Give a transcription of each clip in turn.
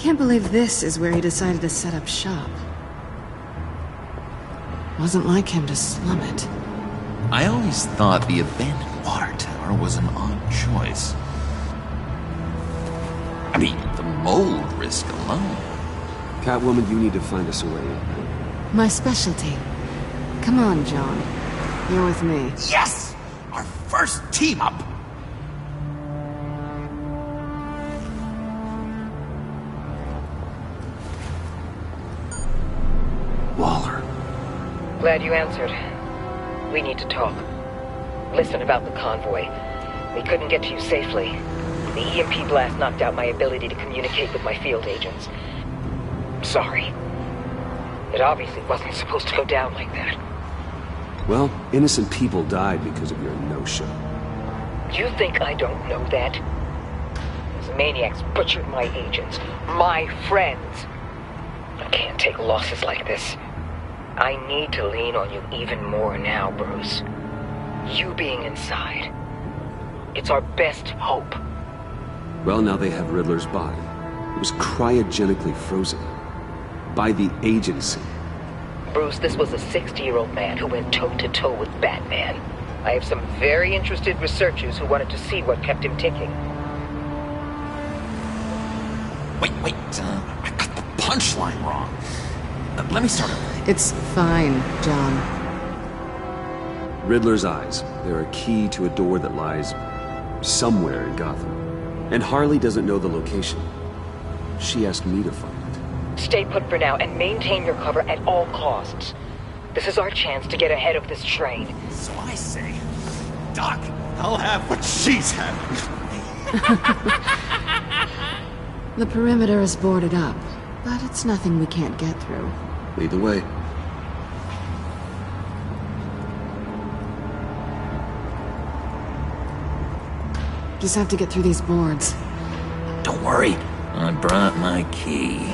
Can't believe this is where he decided to set up shop. Wasn't like him to slum it. I always thought the abandoned water tower was an odd choice. I mean, the mold risk alone. Catwoman, you need to find us a way in. My specialty. Come on, John. You're with me. Yes! Our first team up! Waller. Glad you answered. We need to talk. Listen about the convoy. We couldn't get to you safely. The EMP blast knocked out my ability to communicate with my field agents. Sorry. It obviously wasn't supposed to go down like that. Well, innocent people died because of your no-show. You think I don't know that? These maniacs butchered my agents, my friends. I can't take losses like this. I need to lean on you even more now, Bruce. You being inside. It's our best hope. Well, now they have Riddler's body. It was cryogenically frozen. By the agency. Bruce, this was a 60-year-old man who went toe-to-toe with Batman. I have some very interested researchers who wanted to see what kept him ticking. Wait, I got the punchline wrong. Let me start over. It's fine, John. Riddler's eyes. They're a key to a door that lies somewhere in Gotham. And Harley doesn't know the location. She asked me to find it. Stay put for now and maintain your cover at all costs. This is our chance to get ahead of this train. So I say, Doc, I'll have what she's having. The perimeter is boarded up, but it's nothing we can't get through. Lead the way. Just have to get through these boards. Don't worry, I brought my key.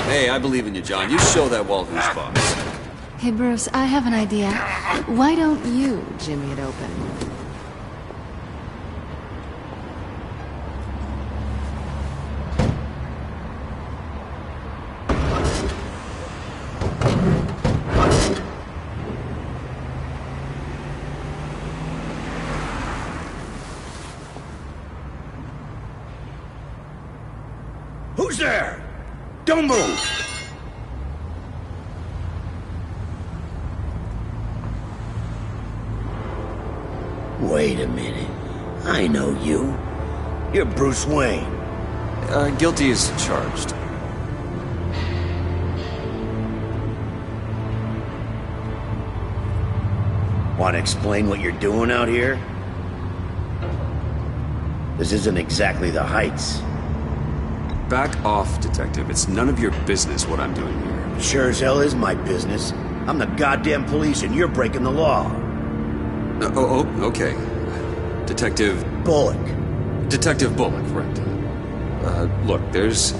Hey, I believe in you, John. You show that wall who's boss. Hey, Bruce, I have an idea. Why don't you jimmy it open? Who's there? Don't move! Wait a minute. I know you. You're Bruce Wayne. Guilty as charged. Want to explain what you're doing out here? This isn't exactly the Heights. Back off, Detective. It's none of your business what I'm doing here. Sure as hell is my business. I'm the goddamn police and you're breaking the law. Okay. Detective... Bullock. Detective Bullock, right. Look, there's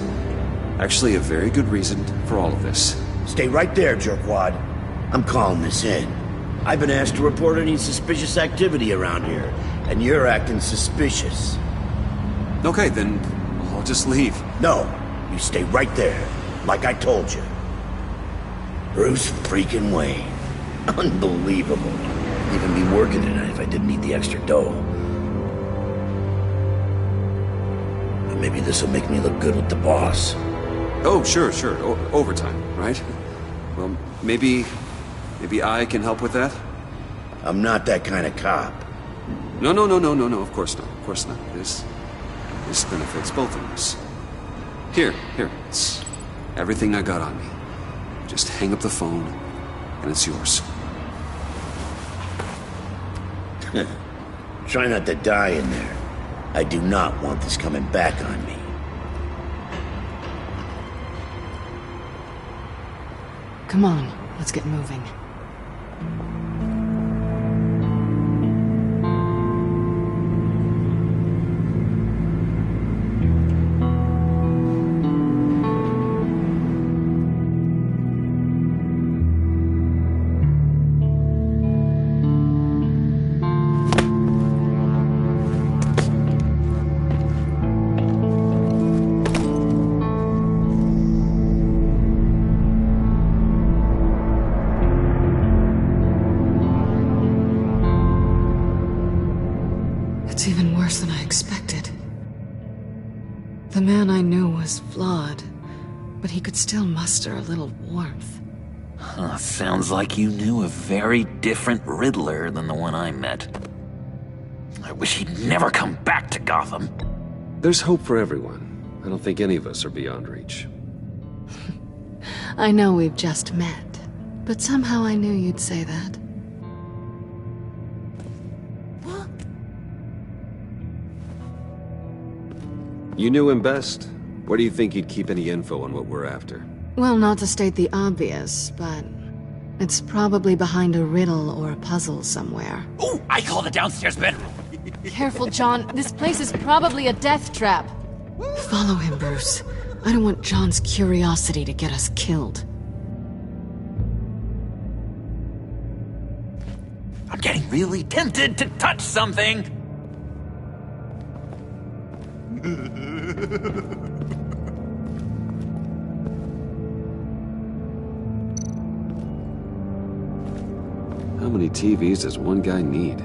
actually a very good reason for all of this. Stay right there, jerkwad. I'm calling this in. I've been asked to report any suspicious activity around here, and you're acting suspicious. Okay, then I'll just leave. No, you stay right there, like I told you. Bruce freaking Wayne. Unbelievable. Even be working tonight if I didn't need the extra dough. But maybe this will make me look good with the boss. Oh, sure. Overtime, right? Well, maybe I can help with that? I'm not that kind of cop. No, of course not. This benefits both of us. Here, it's everything I got on me. Just hang up the phone, and it's yours. Try not to die in there. I do not want this coming back on me. Come on, let's get moving. worse than I expected. The man I knew was flawed, but he could still muster a little warmth. Sounds like you knew a very different Riddler than the one I met. I wish he'd never come back to Gotham. There's hope for everyone. I don't think any of us are beyond reach. I know we've just met, but somehow I knew you'd say that. You knew him best. Where do you think he'd keep any info on what we're after? Well, not to state the obvious, but it's probably behind a riddle or a puzzle somewhere. Oh, I call the downstairs bedroom. Careful, John. This place is probably a death trap. Follow him, Bruce. I don't want John's curiosity to get us killed. I'm getting really tempted to touch something. How many TVs does one guy need?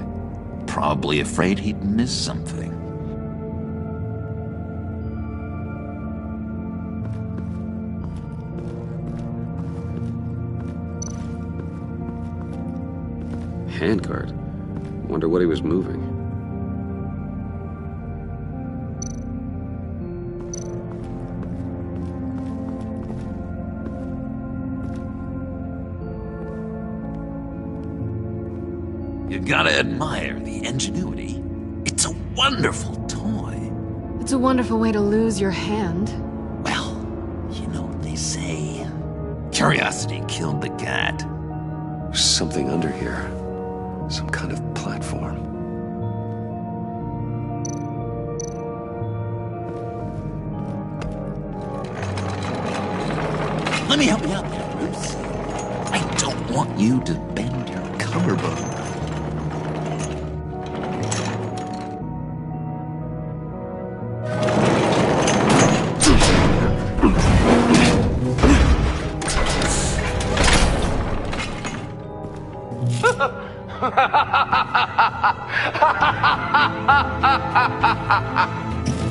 Probably afraid he'd miss something. Handcart. Wonder what he was moving. You gotta admire the ingenuity. It's a wonderful toy. It's a wonderful way to lose your hand. Well, you know what they say. Curiosity killed the cat. There's something under here. Some kind of platform. Let me help you out there, Bruce. I don't want you to bend your collarbone.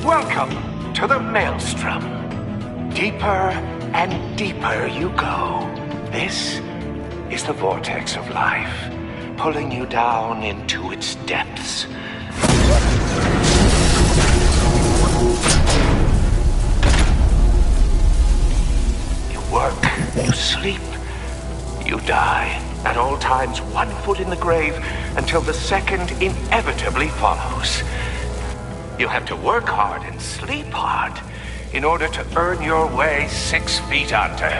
Welcome to the Maelstrom. Deeper and deeper you go. This is the vortex of life, pulling you down into its depths. You work, you sleep, you die. At all times, one foot in the grave until the second inevitably follows. You have to work hard and sleep hard in order to earn your way 6 feet under.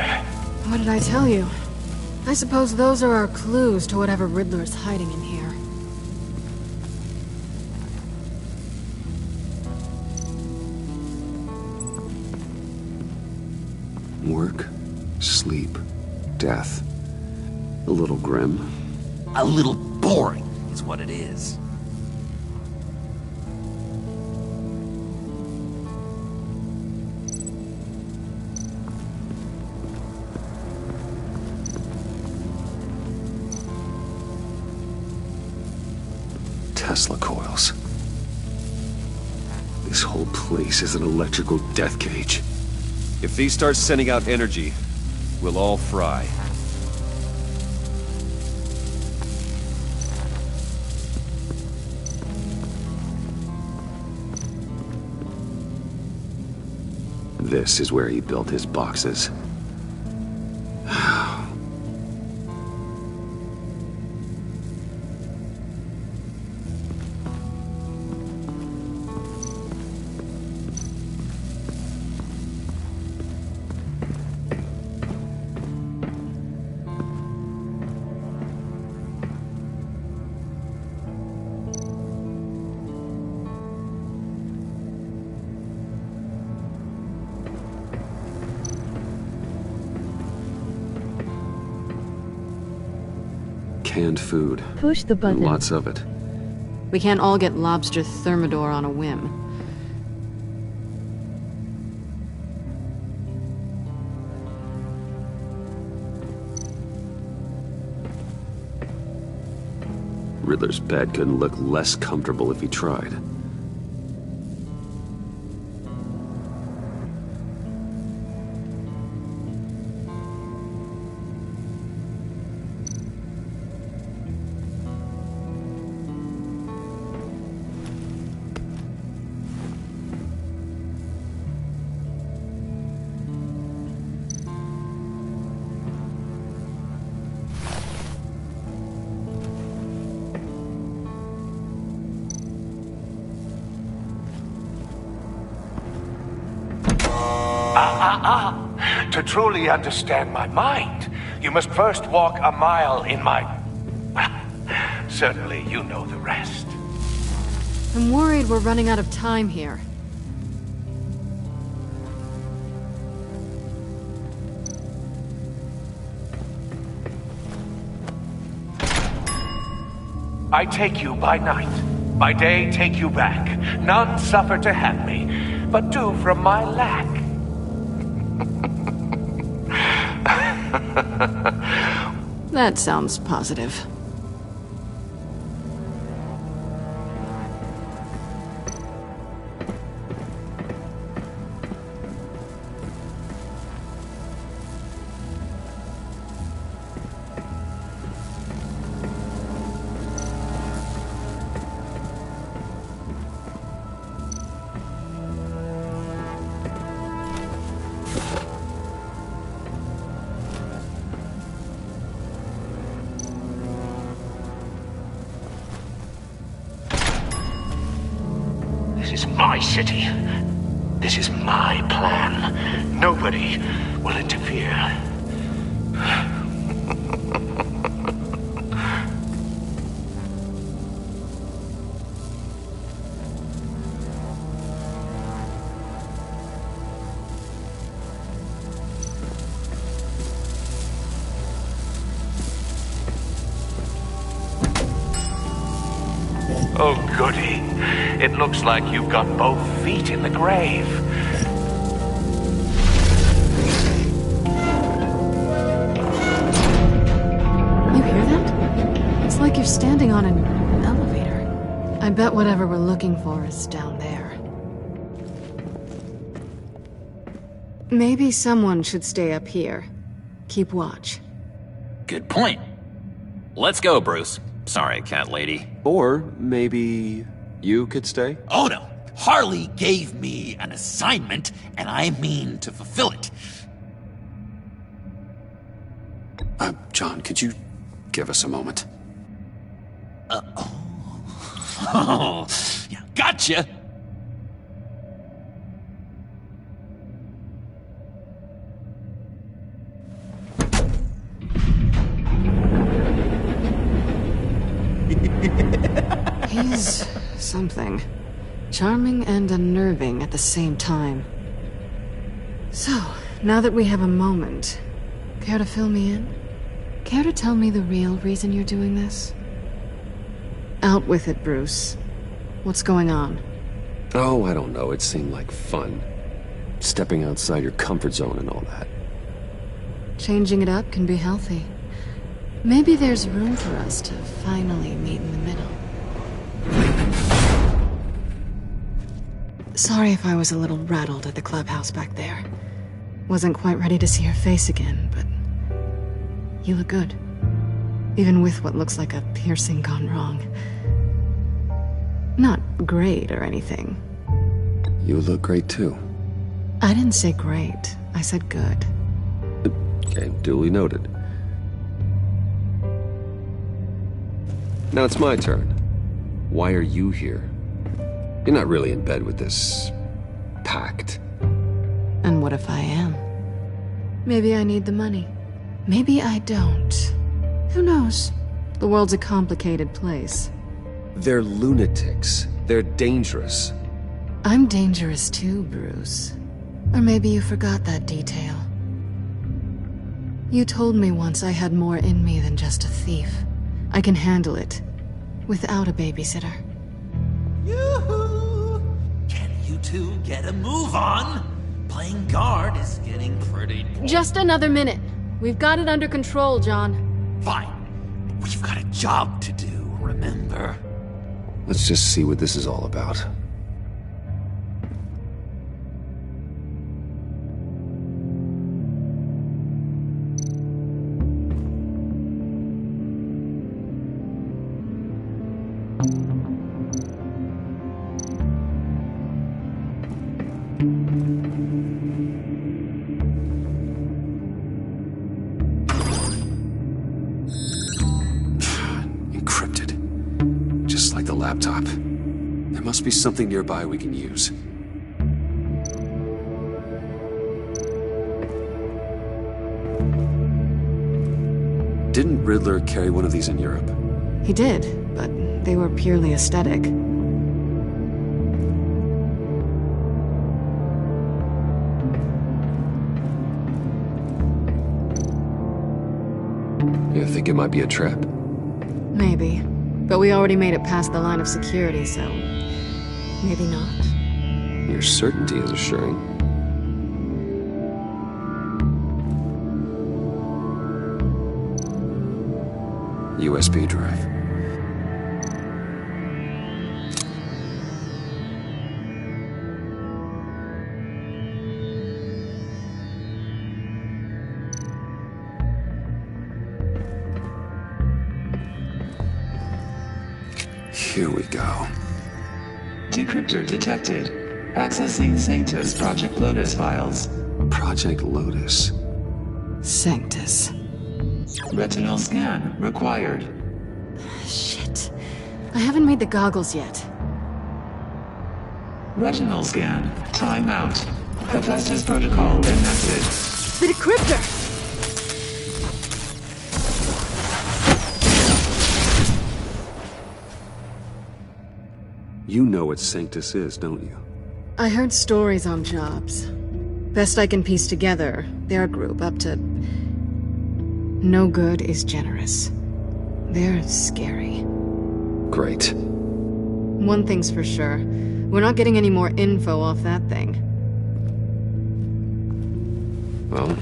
What did I tell you? I suppose those are our clues to whatever Riddler's hiding in here. Work, sleep, death. A little grim. A little boring is what it is. Tesla coils. This whole place is an electrical death cage. If these start sending out energy, we'll all fry. This is where he built his boxes. Canned food. Push the button. Lots of it. We can't all get lobster thermidor on a whim. Riddler's bed couldn't look less comfortable if he tried. To truly understand my mind, you must first walk a mile in my... Well, certainly you know the rest. I'm worried we're running out of time here. I take you by night. By day, take you back. None suffer to have me, but do from my lack. That sounds positive. This is my city. This is my plan. Nobody will interfere. Oh, goody. It looks like you've got both feet in the grave. You hear that? It's like you're standing on an elevator. I bet whatever we're looking for is down there. Maybe someone should stay up here. Keep watch. Good point. Let's go, Bruce. Sorry, cat lady. Or maybe you could stay? Oh no, Harley gave me an assignment, and I mean to fulfill it. John, could you give us a moment? Oh, yeah, gotcha! He's something. Charming and unnerving at the same time. So, now that we have a moment, care to fill me in? Care to tell me the real reason you're doing this? Out with it, Bruce. What's going on? Oh, I don't know. It seemed like fun. Stepping outside your comfort zone and all that. Changing it up can be healthy. Maybe there's room for us to finally meet in the middle. Sorry if I was a little rattled at the clubhouse back there. Wasn't quite ready to see your face again, but you look good. Even with what looks like a piercing gone wrong. Not great or anything. You look great too. I didn't say great. I said good. Okay, duly noted. Now it's my turn. Why are you here? You're not really in bed with this pact. And what if I am? Maybe I need the money. Maybe I don't. Who knows? The world's a complicated place. They're lunatics. They're dangerous. I'm dangerous too, Bruce. Or maybe you forgot that detail. You told me once I had more in me than just a thief. I can handle it. Without a babysitter. Yoo-hoo! Can you two get a move on? Playing guard is getting pretty... Just another minute. We've got it under control, John. Fine. We've got a job to do, remember? Let's just see what this is all about. Encrypted. Just like the laptop. There must be something nearby we can use. Didn't Riddler carry one of these in Europe? He did, but they were purely aesthetic. You think it might be a trap? Maybe. But we already made it past the line of security, so... maybe not. Your certainty is assuring. USB drive. Here we go. Decryptor detected. Accessing Sanctus Project Lotus files. Project Lotus. Sanctus. Retinal scan required. Shit. I haven't made the goggles yet. Retinal scan. Timeout. Hephaestus protocol enacted. The decryptor! You know what Sanctus is, don't you? I heard stories on jobs. Best I can piece together, their group up to... no good is generous. They're scary. Great. One thing's for sure. We're not getting any more info off that thing. Well,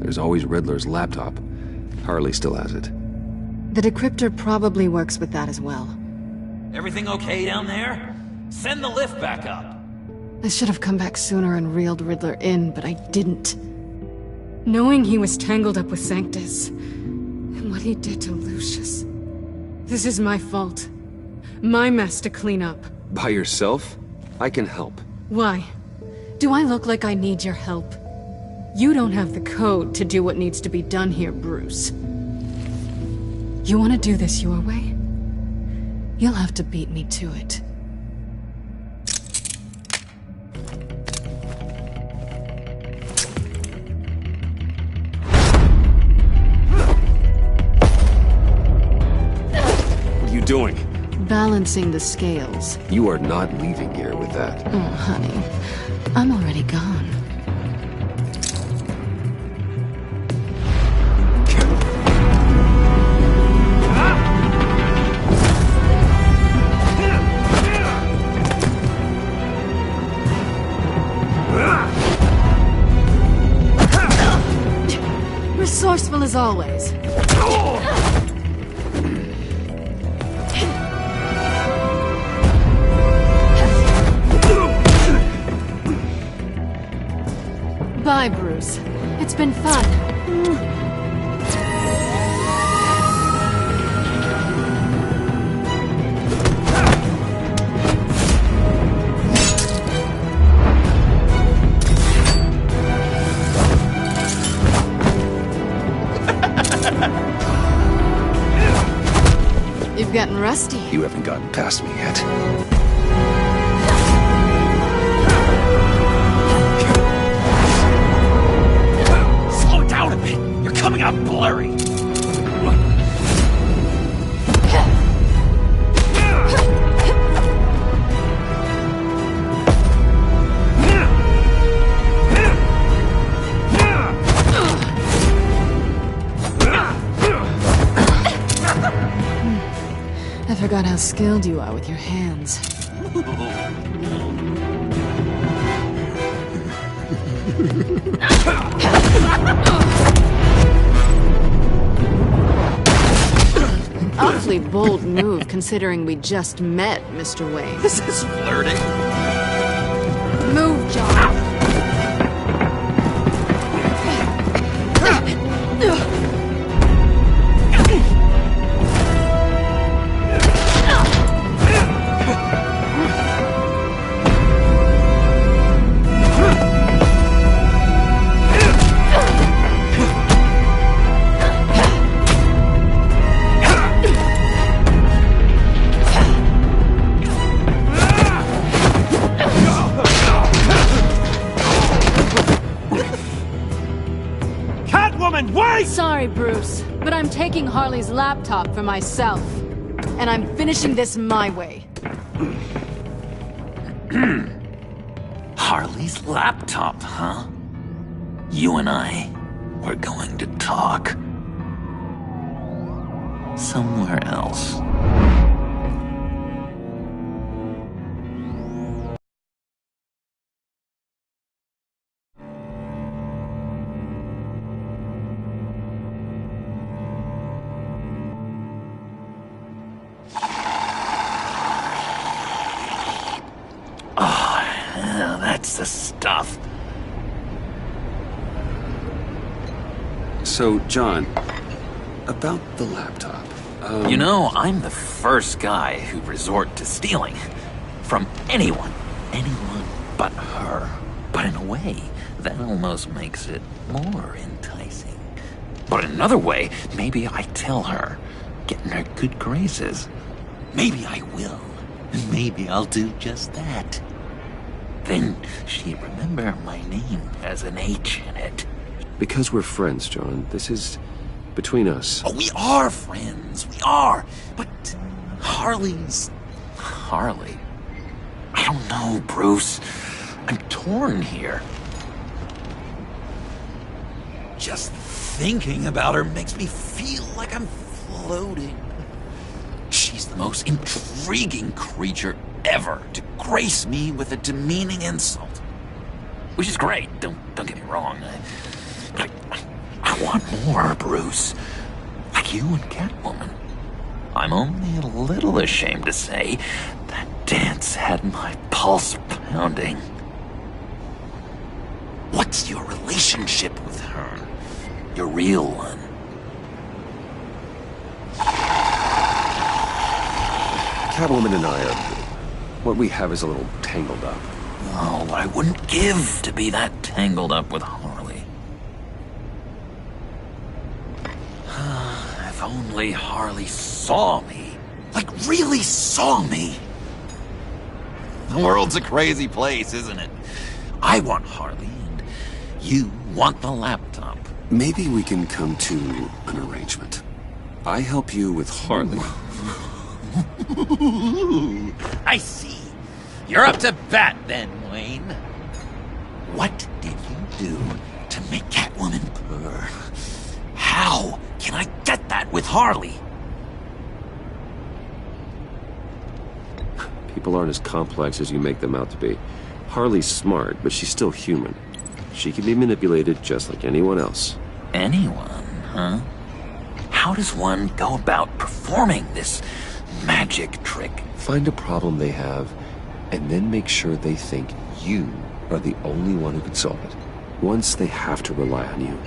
there's always Riddler's laptop. Harley still has it. The decryptor probably works with that as well. Everything okay down there? Send the lift back up. I should have come back sooner and reeled Riddler in, but I didn't. Knowing he was tangled up with Sanctus, and what he did to Lucius. This is my fault. My mess to clean up. By yourself? I can help. Why? Do I look like I need your help? You don't have the code to do what needs to be done here, Bruce. You want to do this your way? You'll have to beat me to it. What are you doing? Balancing the scales. You are not leaving here with that. Oh, honey. I'm already gone. Resourceful as always. Bye, Bruce. It's been fun. You've gotten rusty. You haven't gotten past me yet. Slow down a bit. You're coming out blurry. I forgot how skilled you are with your hands. An awfully bold move considering we just met, Mr. Wayne. This is flirting. Move, John! Bruce, but I'm taking Harley's laptop for myself. And I'm finishing this my way. Harley's laptop, huh? You and I, we're going to talk. Somewhere else. That's the stuff. So, John, about the laptop. You know, I'm the first guy who'd resort to stealing. From anyone. Anyone but her. But in a way, that almost makes it more enticing. But in another way, maybe I tell her, get in her good graces. Maybe I will. And maybe I'll do just that. Then she'd remember my name as an H in it. Because we're friends, John. This is between us. Oh, we are friends. We are. But Harley's... Harley. I don't know, Bruce. I'm torn here. Just thinking about her makes me feel like I'm floating. She's the most intriguing creature ever to grace me with a demeaning insult. Which is great, don't get me wrong. I want more, Bruce. Like you and Catwoman. I'm only a little ashamed to say that dance had my pulse pounding. What's your relationship with her? Your real one? Catwoman and I are... What we have is a little tangled up. Oh, I wouldn't give to be that tangled up with Harley. If only Harley saw me. Like, really saw me. The world's a crazy place, isn't it? I want Harley, and you want the laptop. Maybe we can come to an arrangement. I help you with Harley. I see. You're up to bat then, Wayne. What did you do to make Catwoman purr? How can I get that with Harley? People aren't as complex as you make them out to be. Harley's smart, but she's still human. She can be manipulated just like anyone else. Anyone, huh? How does one go about performing this magic trick? Find a problem they have, and then make sure they think you are the only one who can solve it. Once they have to rely on you,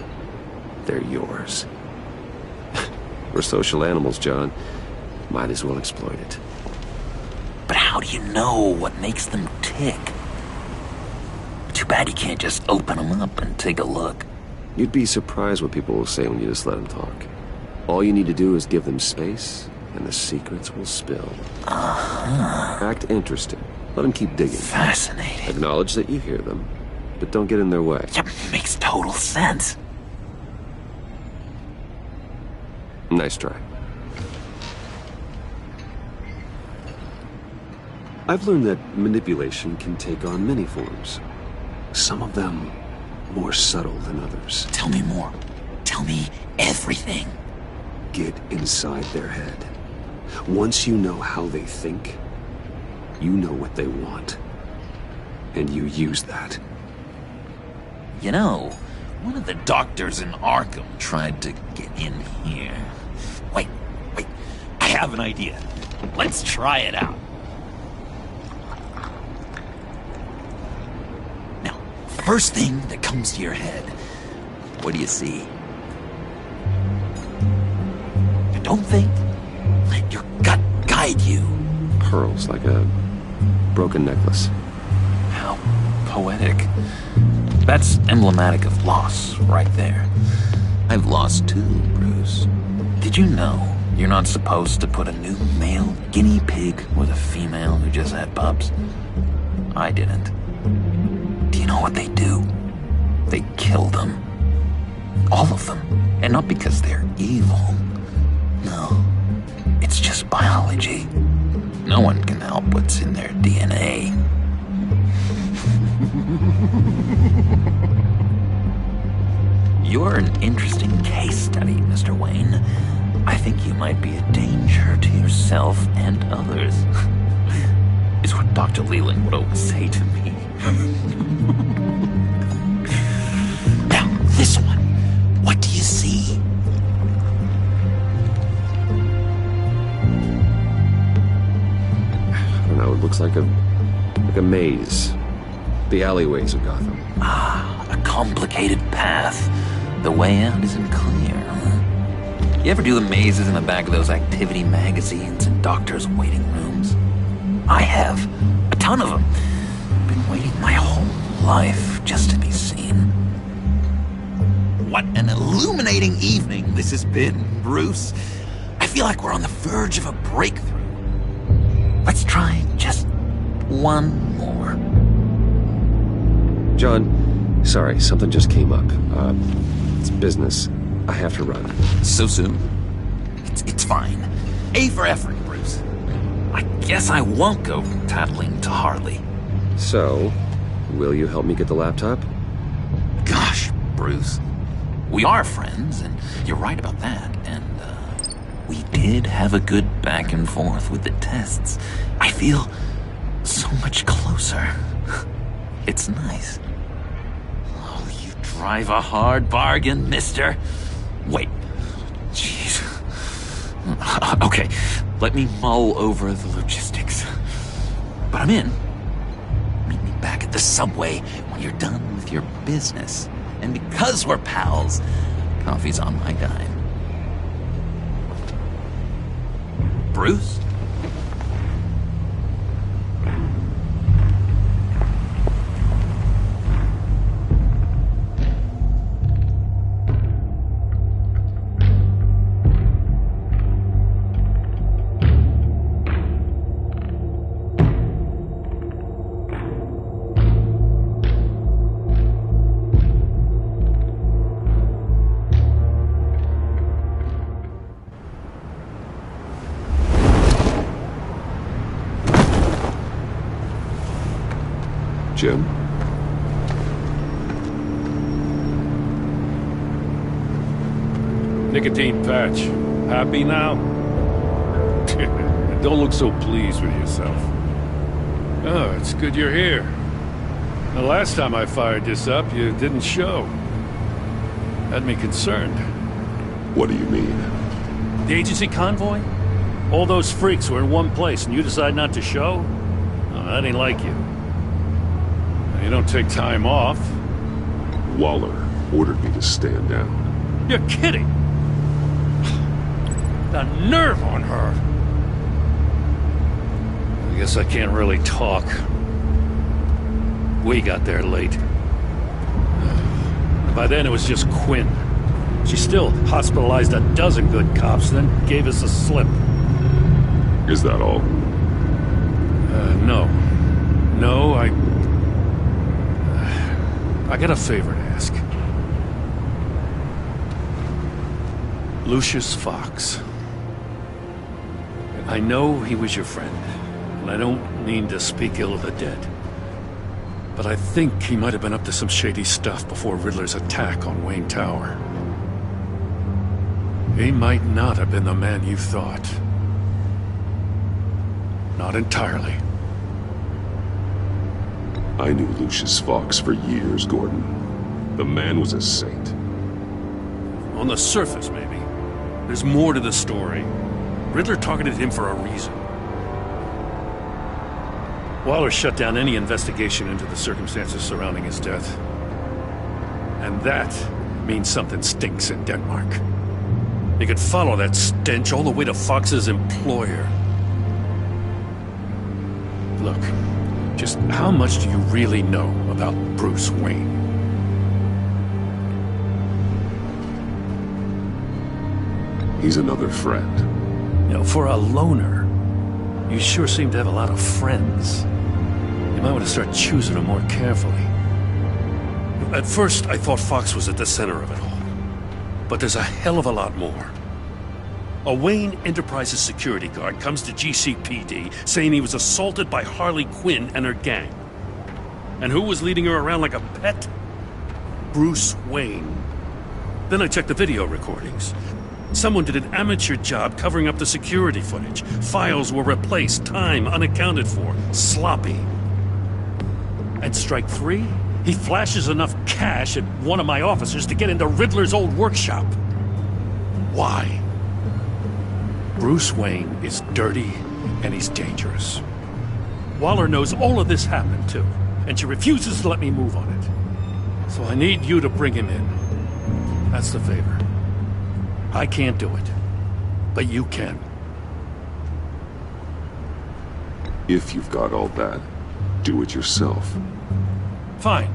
they're yours. We're social animals, John. Might as well exploit it. But how do you know what makes them tick? Too bad you can't just open them up and take a look. You'd be surprised what people will say when you just let them talk. All you need to do is give them space, and the secrets will spill. Act interested. Let them keep digging. Fascinating. Acknowledge that you hear them, but don't get in their way. Yep, makes total sense. Nice try. I've learned that manipulation can take on many forms. Some of them more subtle than others. Tell me more. Tell me everything. Get inside their head. Once you know how they think, you know what they want. And you use that. You know, one of the doctors in Arkham tried to get in here. Wait. I have an idea. Let's try it out. Now, first thing that comes to your head, what do you see? Don't think. Let your gut guide you. Pearls, like a broken necklace. How poetic. That's emblematic of loss, right there. I've lost too, Bruce. Did you know you're not supposed to put a new male guinea pig with a female who just had pups? I didn't. Do you know what they do? They kill them. All of them. And not because they're evil. No, it's just biology. No one can help what's in their DNA. You're an interesting case study, Mr. Wayne. I think you might be a danger to yourself and others. Is what Dr. Leland would always say to me. Now, this one. What do you see? I don't know, it looks like a maze. The alleyways of Gotham. Ah, a complicated path. The way out isn't clear. You ever do the mazes in the back of those activity magazines and doctors' waiting rooms? I have. A ton of them. Been waiting my whole life just to be seen. What an illuminating evening this has been, Bruce. I feel like we're on the verge of a breakthrough. Let's try just one more. John, sorry, something just came up. It's business. I have to run. So soon? It's fine. A for effort, Bruce. I guess I won't go tattling to Harley. So, will you help me get the laptop? Gosh, Bruce. We are friends, and you're right about that. And, we did have a good back and forth with the tests. I feel so much closer. It's nice. Oh, you drive a hard bargain, mister. Wait. Jeez. Okay, let me mull over the logistics. But I'm in. Meet me back at the subway when you're done with your business. And because we're pals, coffee's on my dime. Bruce? Jim? Nicotine patch. Happy now? Don't look so pleased with yourself. Oh, it's good you're here. The last time I fired this up, you didn't show. Had me concerned. What do you mean? The agency convoy? All those freaks were in one place and you decide not to show? Oh, that ain't like you. You don't take time off. Waller ordered me to stand down. You're kidding! The nerve on her! I guess I can't really talk. We got there late. By then it was just Quinn. She still hospitalized a dozen good cops, then gave us a slip. Is that all? No. No, I got a favor to ask. Lucius Fox. I know he was your friend, and I don't mean to speak ill of the dead. But I think he might have been up to some shady stuff before Riddler's attack on Wayne Tower. He might not have been the man you thought. Not entirely. I knew Lucius Fox for years, Gordon. The man was a saint. On the surface, maybe. There's more to the story. Riddler targeted him for a reason. Waller shut down any investigation into the circumstances surrounding his death. And that means something stinks in Denmark. You could follow that stench all the way to Fox's employer. Look, just how much do you really know about Bruce Wayne? He's another friend. You know, for a loner, you sure seem to have a lot of friends. You might want to start choosing them more carefully. At first, I thought Fox was at the center of it all. But there's a hell of a lot more. A Wayne Enterprises security guard comes to GCPD saying he was assaulted by Harley Quinn and her gang. And who was leading her around like a pet? Bruce Wayne. Then I checked the video recordings. Someone did an amateur job covering up the security footage. Files were replaced, time unaccounted for, sloppy. At strike 3, he flashes enough cash at one of my officers to get into Riddler's old workshop. Why? Bruce Wayne is dirty and he's dangerous. Waller knows all of this happened too, and she refuses to let me move on it. So I need you to bring him in. That's the favor. I can't do it, but you can. If you've got all that, do it yourself. Fine.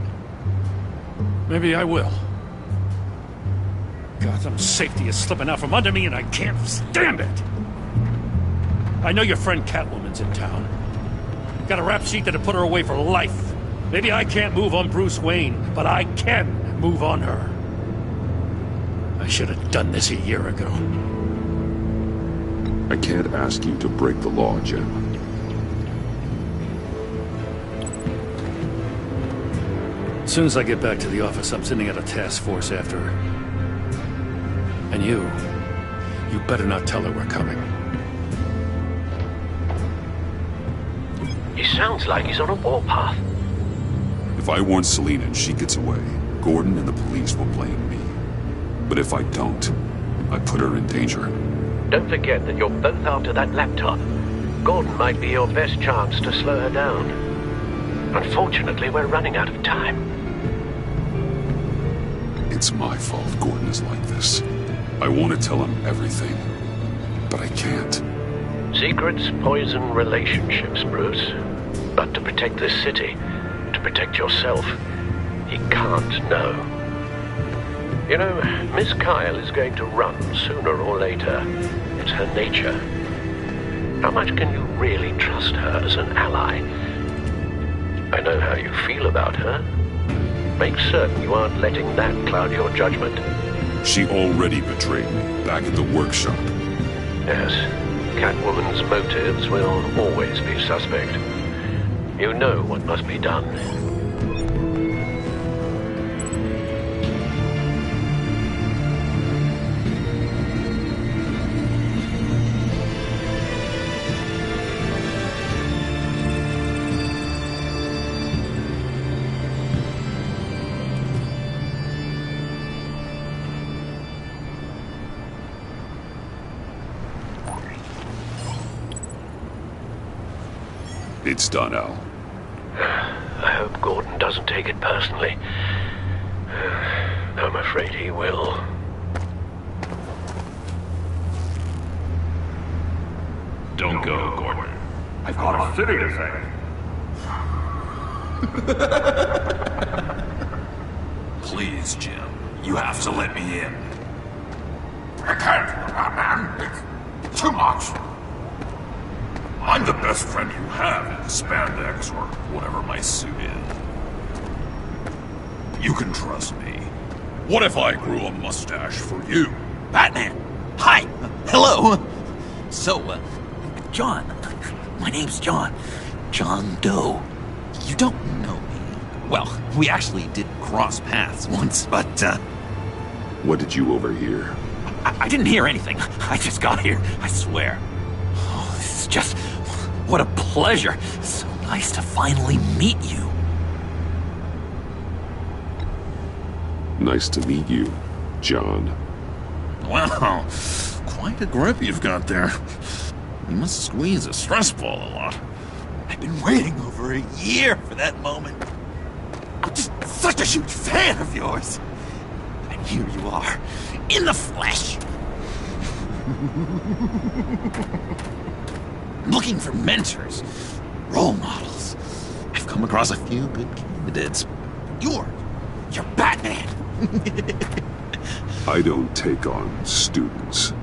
Maybe I will. Gotham safety is slipping out from under me and I can't stand it! I know your friend Catwoman's in town. Got a rap sheet that'll put her away for life. Maybe I can't move on Bruce Wayne, but I can move on her. I should have done this a year ago. I can't ask you to break the law, Jim. As soon as I get back to the office, I'm sending out a task force after her. And you better not tell her we're coming. He sounds like he's on a warpath. If I warn Selina and she gets away, Gordon and the police will blame me. But if I don't, I put her in danger. Don't forget that you're both after that laptop. Gordon might be your best chance to slow her down. Unfortunately, we're running out of time. It's my fault Gordon is like this. I want to tell him everything, but I can't. Secrets poison relationships, Bruce. But to protect this city, to protect yourself, he can't know. You know, Miss Kyle is going to run sooner or later. It's her nature. How much can you really trust her as an ally? I know how you feel about her. Make certain you aren't letting that cloud your judgment. She already betrayed me back at the workshop. Yes, Catwoman's motives will always be suspect. You know what must be done. It's done, Al. I hope Gordon doesn't take it personally. I'm afraid he will. Don't go, Gordon. I've got a city to save. Please, Jim. You have to let me in. I can't, Batman. It's too much. I'm the best friend you have in spandex or whatever my suit is. You can trust me. What if I grew a mustache for you? Batman! Hi! Hello! So, John. My name's John. John Doe. You don't know me. Well, we actually did cross paths once, but, What did you overhear? I didn't hear anything. I just got here, I swear. Oh, this is just... What a pleasure. So nice to finally meet you. Nice to meet you, John. Wow, quite a grip you've got there. You must squeeze a stress ball a lot. I've been waiting over a year for that moment. I'm just such a huge fan of yours. And here you are, in the flesh. I'm looking for mentors, role models. I've come across a few good candidates. You're Batman. I don't take on students.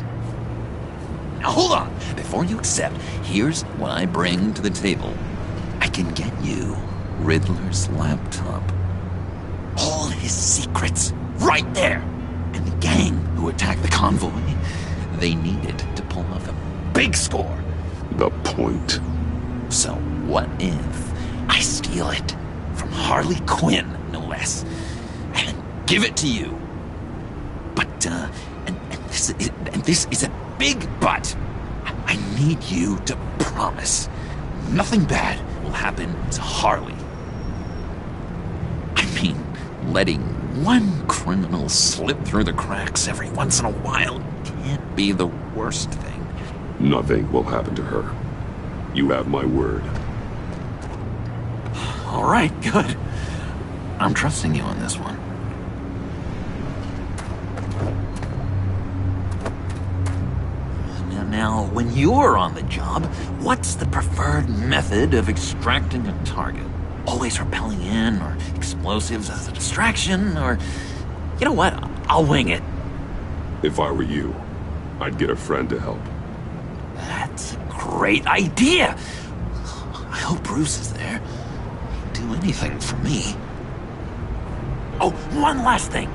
Now hold on. Before you accept, here's what I bring to the table. I can get you Riddler's laptop. All his secrets, right there. and the gang who attacked the convoy, they needed to pull off a big score. The point. So what if I steal it from Harley Quinn, no less, and then give it to you? But, and this is a big but. I need you to promise nothing bad will happen to Harley. I mean, letting one criminal slip through the cracks every once in a while can't be the worst thing. Nothing will happen to her. You have my word. All right, good. I'm trusting you on this one. Now, when you're on the job, what's the preferred method of extracting a target? Always rappelling in, or explosives as a distraction, or... You know what? I'll wing it. If I were you, I'd get a friend to help. That's a great idea! I hope Bruce is there. He'd do anything for me. Oh, one last thing!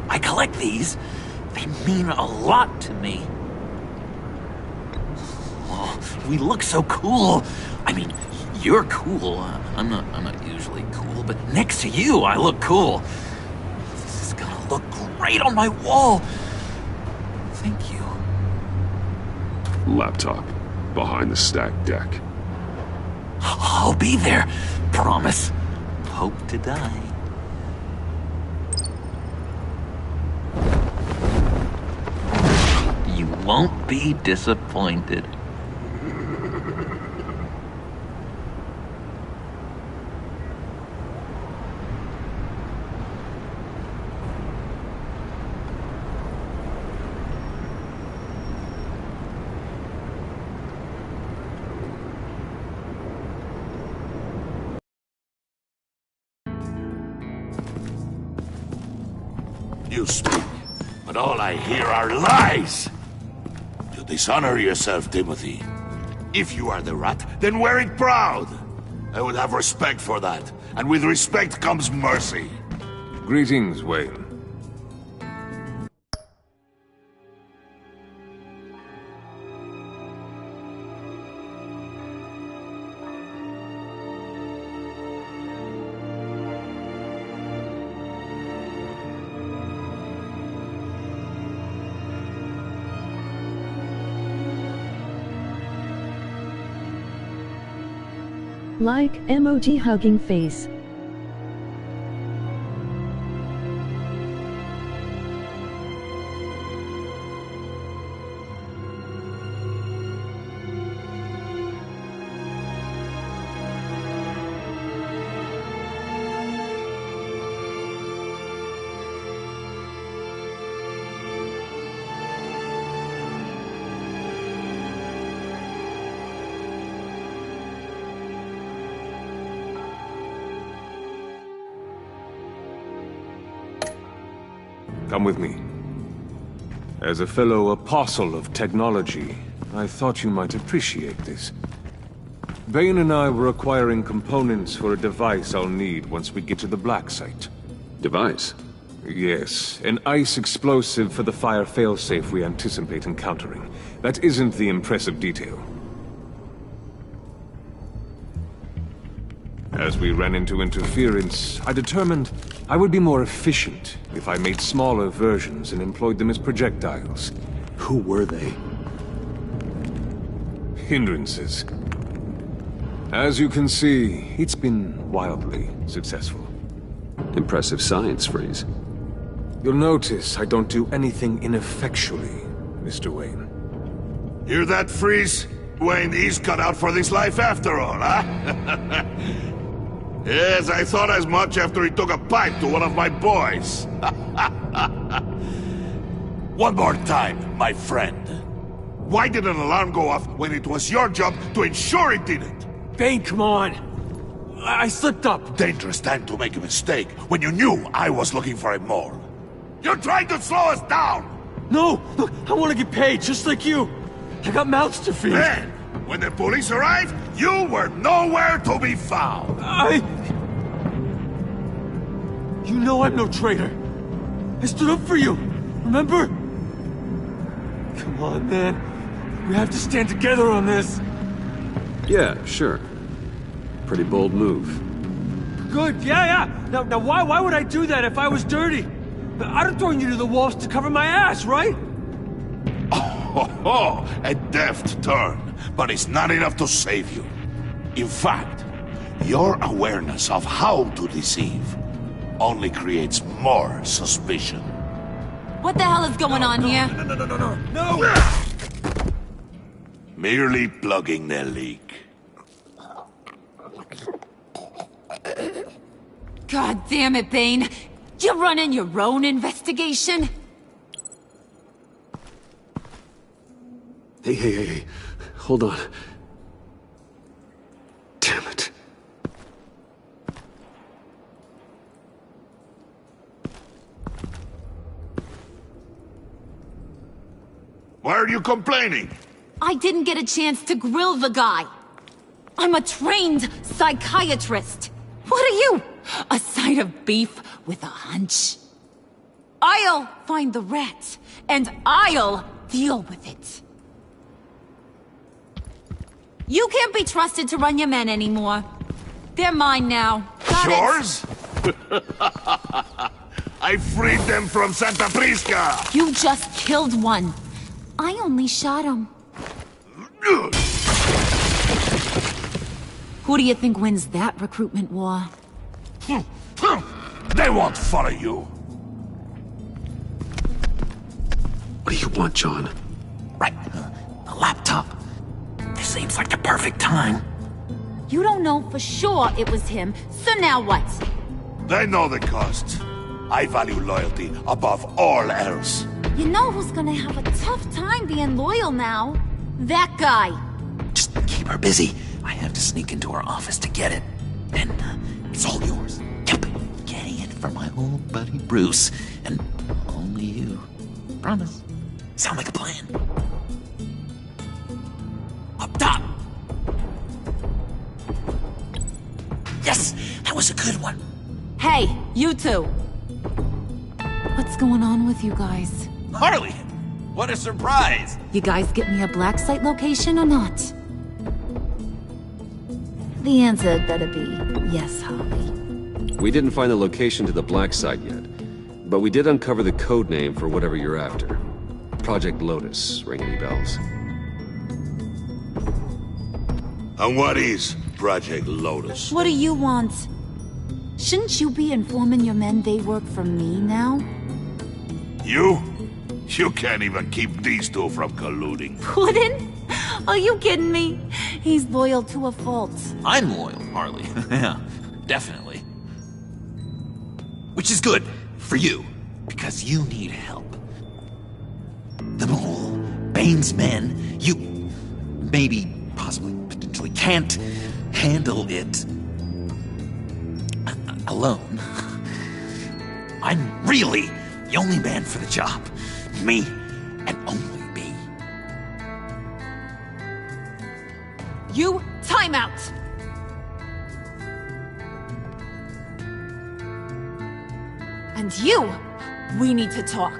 I collect these. They mean a lot to me. Oh, we look so cool. I mean, you're cool. I'm not usually cool, but next to you, I look cool. This is gonna look great on my wall. Thank you. Laptop. Behind the stacked deck. I'll be there. Promise. Hope to die. You won't be disappointed. You speak, but all I hear are lies! You dishonor yourself, Timothy. If you are the rat, then wear it proud! I would have respect for that, and with respect comes mercy. Greetings, Wayne. Like emoji hugging face. Come with me. As a fellow apostle of technology, I thought you might appreciate this. Bane and I were acquiring components for a device I'll need once we get to the Black Site. Device? Yes, an ice explosive for the fire failsafe we anticipate encountering. That isn't the impressive detail. As we ran into interference, I determined I would be more efficient if I made smaller versions and employed them as projectiles. Who were they? Hindrances. As you can see, it's been wildly successful. Impressive science, Freeze. You'll notice I don't do anything ineffectually, Mr. Wayne. Hear that, Freeze? Wayne is cut out for this life after all, huh? Yes, I thought as much after he took a pipe to one of my boys. One more time, my friend. Why did an alarm go off when it was your job to ensure it didn't? Bane, come on! I slipped up! Dangerous time to make a mistake when you knew I was looking for a mole. You're trying to slow us down! No! Look, I want to get paid, just like you! I got mouths to feed! Then, when the police arrived, you were nowhere to be found! You know I'm no traitor. I stood up for you, remember? Come on, man. We have to stand together on this. Yeah, sure. Pretty bold move. Good, yeah. Now why would I do that if I was dirty? I'd have thrown you to the wolves to cover my ass, right? Oh, a deft turn, but it's not enough to save you. In fact, your awareness of how to deceive only creates more suspicion. What the hell is going on here? No! Merely plugging the leak. God damn it, Bane. You're running your own investigation? Hey. Hold on. Damn it. Why are you complaining? I didn't get a chance to grill the guy. I'm a trained psychiatrist. What are you? A side of beef with a hunch? I'll find the rat, and I'll deal with it. You can't be trusted to run your men anymore. They're mine now. Got Yours? I freed them from Santa Prisca! You just killed one. I only shot him. Who do you think wins that recruitment war? They won't follow you. What do you want, John? Right, the laptop. This seems like the perfect time. You don't know for sure it was him, so now what? They know the cost. I value loyalty above all else. You know who's gonna have a tough time being loyal now? That guy. Just keep her busy. I have to sneak into her office to get it. And it's all yours. Yep, getting it for my old buddy Bruce. And only you. Promise. Sound like a plan. Up top! Yes, that was a good one. Hey, you two. What's going on with you guys? Harley, what a surprise. You guys get me a black site location or not? The answer had better be yes, Harley. We didn't find the location to the black site yet, but we did uncover the code name for whatever you're after. Project Lotus. Ring any bells? And what is Project Lotus? What do you want? Shouldn't you be informing your men they work for me now? You? You can't even keep these two from colluding. Puddin'? Are you kidding me? He's loyal to a fault. I'm loyal, Harley. Yeah, definitely. Which is good for you, because you need help. The Mole, Bane's men, you maybe, possibly, potentially can't handle it alone. I'm really the only man for the job. Me, and only me. You, time out! And you, we need to talk.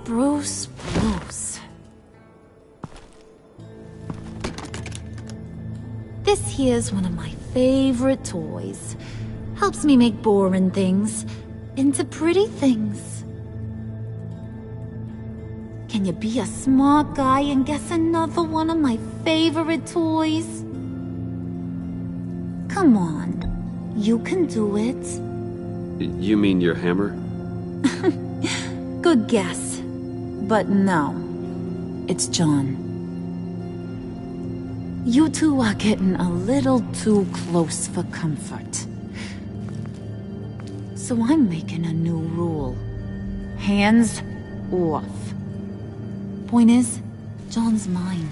Bruce. This here's one of my favorite toys. Helps me make boring things into pretty things. Can you be a smart guy and guess another one of my favorite toys? Come on, you can do it. You mean your hammer? Good guess. But no, it's John. You two are getting a little too close for comfort. So I'm making a new rule. Hands off. Point is, John's mine,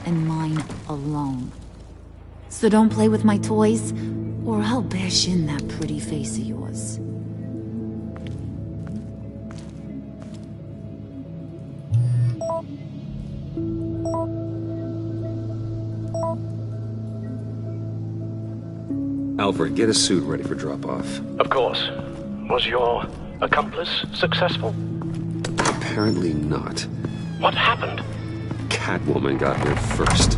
and mine alone. So don't play with my toys, or I'll bash in that pretty face of yours. Alfred, get a suit ready for drop-off. Of course. Was your accomplice successful? Apparently not. What happened? Catwoman got here first.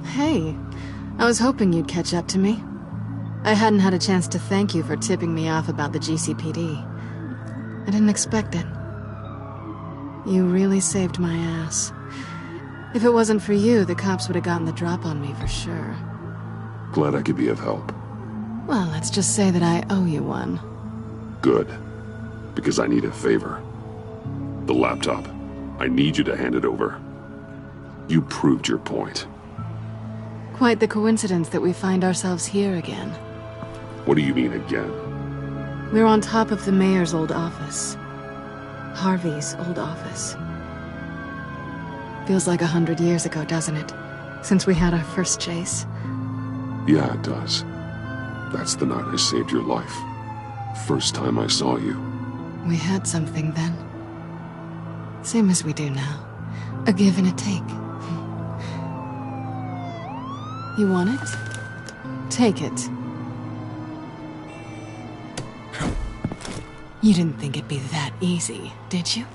Hey, I was hoping you'd catch up to me. I hadn't had a chance to thank you for tipping me off about the GCPD. I didn't expect it. You really saved my ass. If it wasn't for you, the cops would have gotten the drop on me for sure. Glad I could be of help. Well, let's just say that I owe you one. Good. Because I need a favor. The laptop. I need you to hand it over. You proved your point. Quite the coincidence that we find ourselves here again. What do you mean again? We're on top of the mayor's old office. Harvey's old office. Feels like 100 years ago, doesn't it? Since we had our first chase. Yeah, it does. That's the night I saved your life. First time I saw you. We had something then. Same as we do now. A give and a take. You want it? Take it. You didn't think it'd be that easy, did you?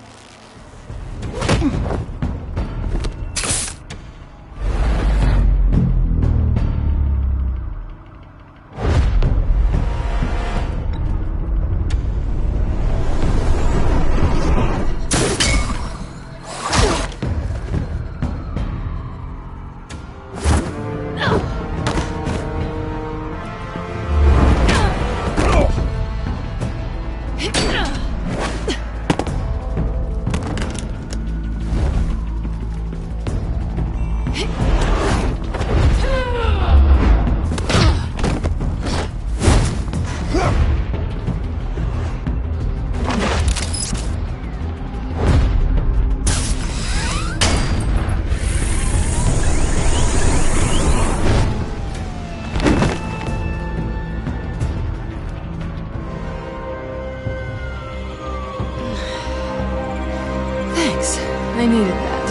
I needed that.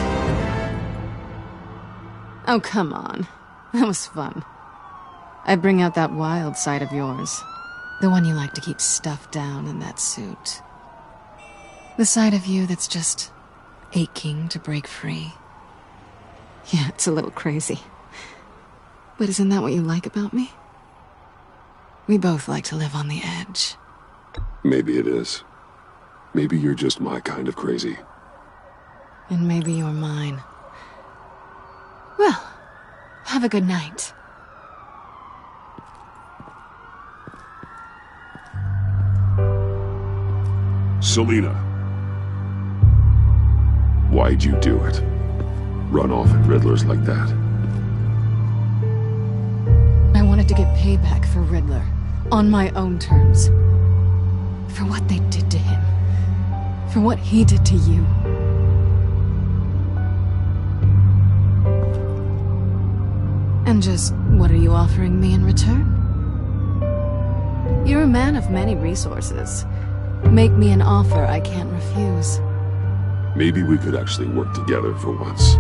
Oh, come on. That was fun. I bring out that wild side of yours. The one you like to keep stuffed down in that suit. The side of you that's just aching to break free. Yeah, it's a little crazy. But isn't that what you like about me? We both like to live on the edge. Maybe it is. Maybe you're just my kind of crazy. And maybe you're mine. Well, have a good night. Selina. Why'd you do it? Run off at Riddlers like that? I wanted to get payback for Riddler. On my own terms. For what they did to him. For what he did to you. And just, what are you offering me in return? You're a man of many resources. Make me an offer I can't refuse. Maybe we could actually work together for once.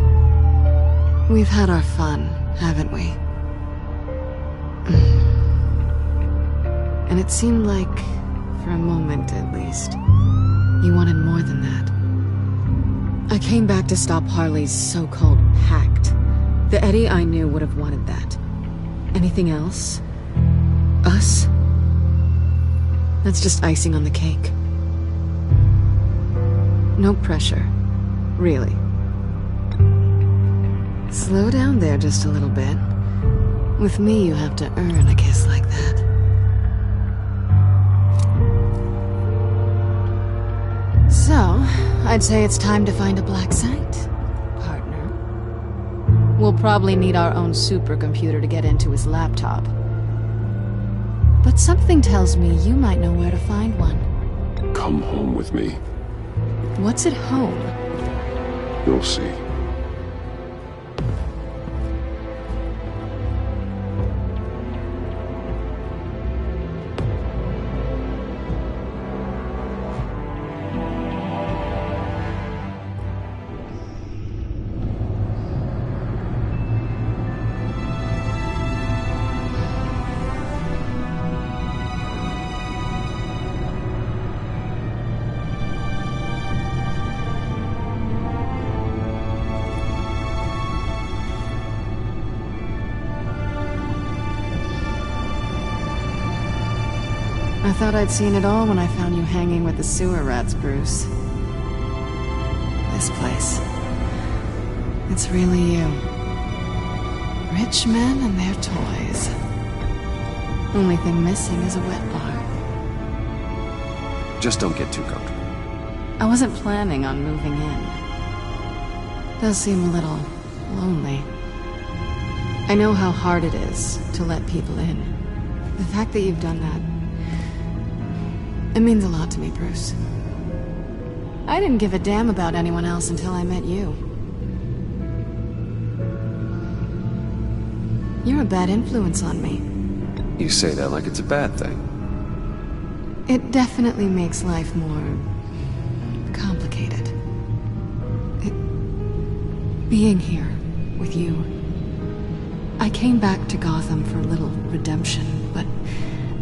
We've had our fun, haven't we? And it seemed like, for a moment at least, you wanted more than that. I came back to stop Harley's so-called pact. The Eddie I knew would have wanted that. Anything else? Us? That's just icing on the cake. No pressure. Really. Slow down there just a little bit. With me, you have to earn a kiss like that. So, I'd say it's time to find a black site. We'll probably need our own supercomputer to get into his laptop. But something tells me you might know where to find one. Come home with me. What's at home? You'll see. I thought I'd seen it all when I found you hanging with the sewer rats, Bruce. This place. It's really you. Rich men and their toys. Only thing missing is a wet bar. Just don't get too comfortable. I wasn't planning on moving in. Does seem a little lonely. I know how hard it is to let people in. The fact that you've done that, it means a lot to me, Bruce. I didn't give a damn about anyone else until I met you. You're a bad influence on me. You say that like it's a bad thing. It definitely makes life more complicated. Being here with you. I came back to Gotham for a little redemption, but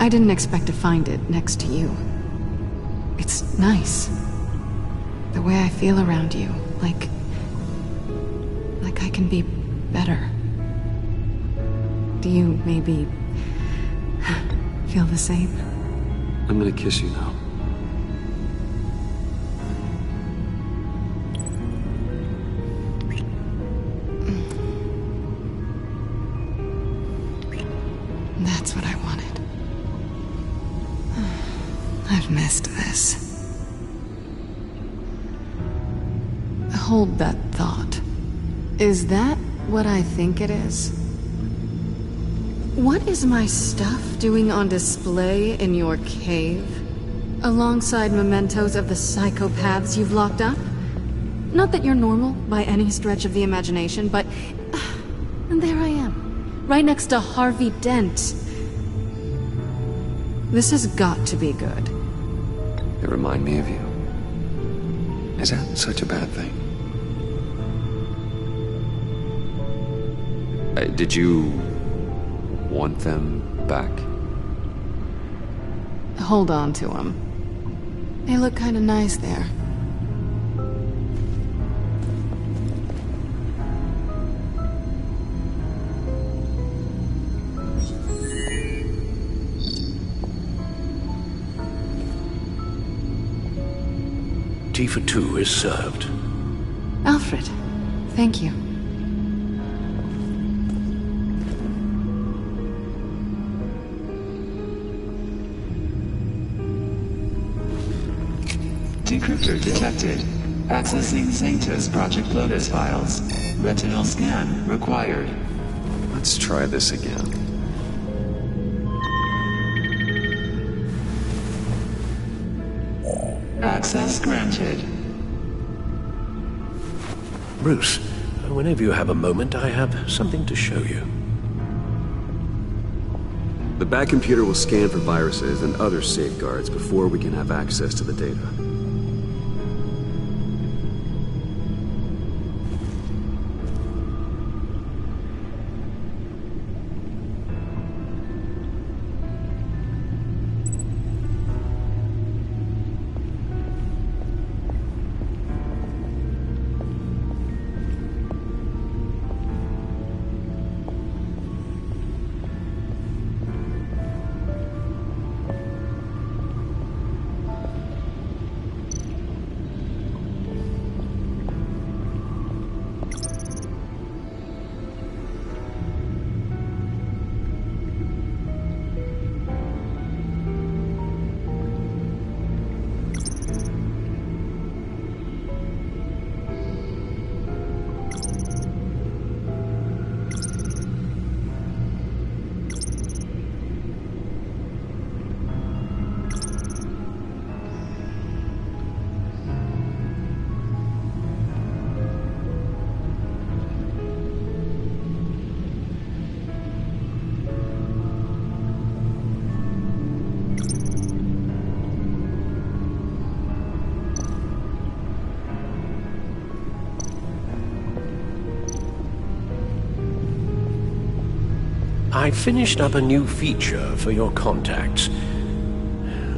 I didn't expect to find it next to you. It's nice. The way I feel around you, like I can be better. Do you maybe feel the same? I'm gonna kiss you now. That's what I wanted. I've missed this. Hold that thought. Is that what I think it is? What is my stuff doing on display in your cave? Alongside mementos of the psychopaths you've locked up? Not that you're normal by any stretch of the imagination, but... and there I am, right next to Harvey Dent. This has got to be good. They remind me of you. Is that such a bad thing? Did you want them back? Hold on to them. They look kind of nice there. Tea for two is served. Alfred, thank you. Decryptor detected. Accessing Sanctus Project Lotus files. Retinal scan required. Let's try this again. Access granted. Bruce, whenever you have a moment, I have something to show you. The back computer will scan for viruses and other safeguards before we can have access to the data. I finished up a new feature for your contacts.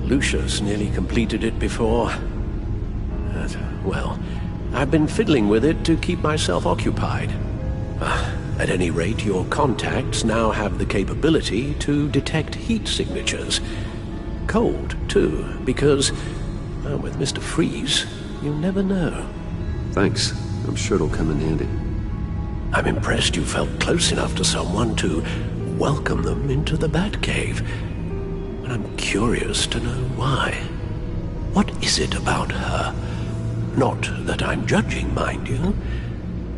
Lucius nearly completed it before. Well, I've been fiddling with it to keep myself occupied. At any rate, your contacts now have the capability to detect heat signatures. cold, too, because, well, with Mr. Freeze, you never know. Thanks. I'm sure it'll come in handy. I'm impressed you felt close enough to someone to welcome them into the Batcave. And I'm curious to know why. What is it about her? Not that I'm judging, mind you.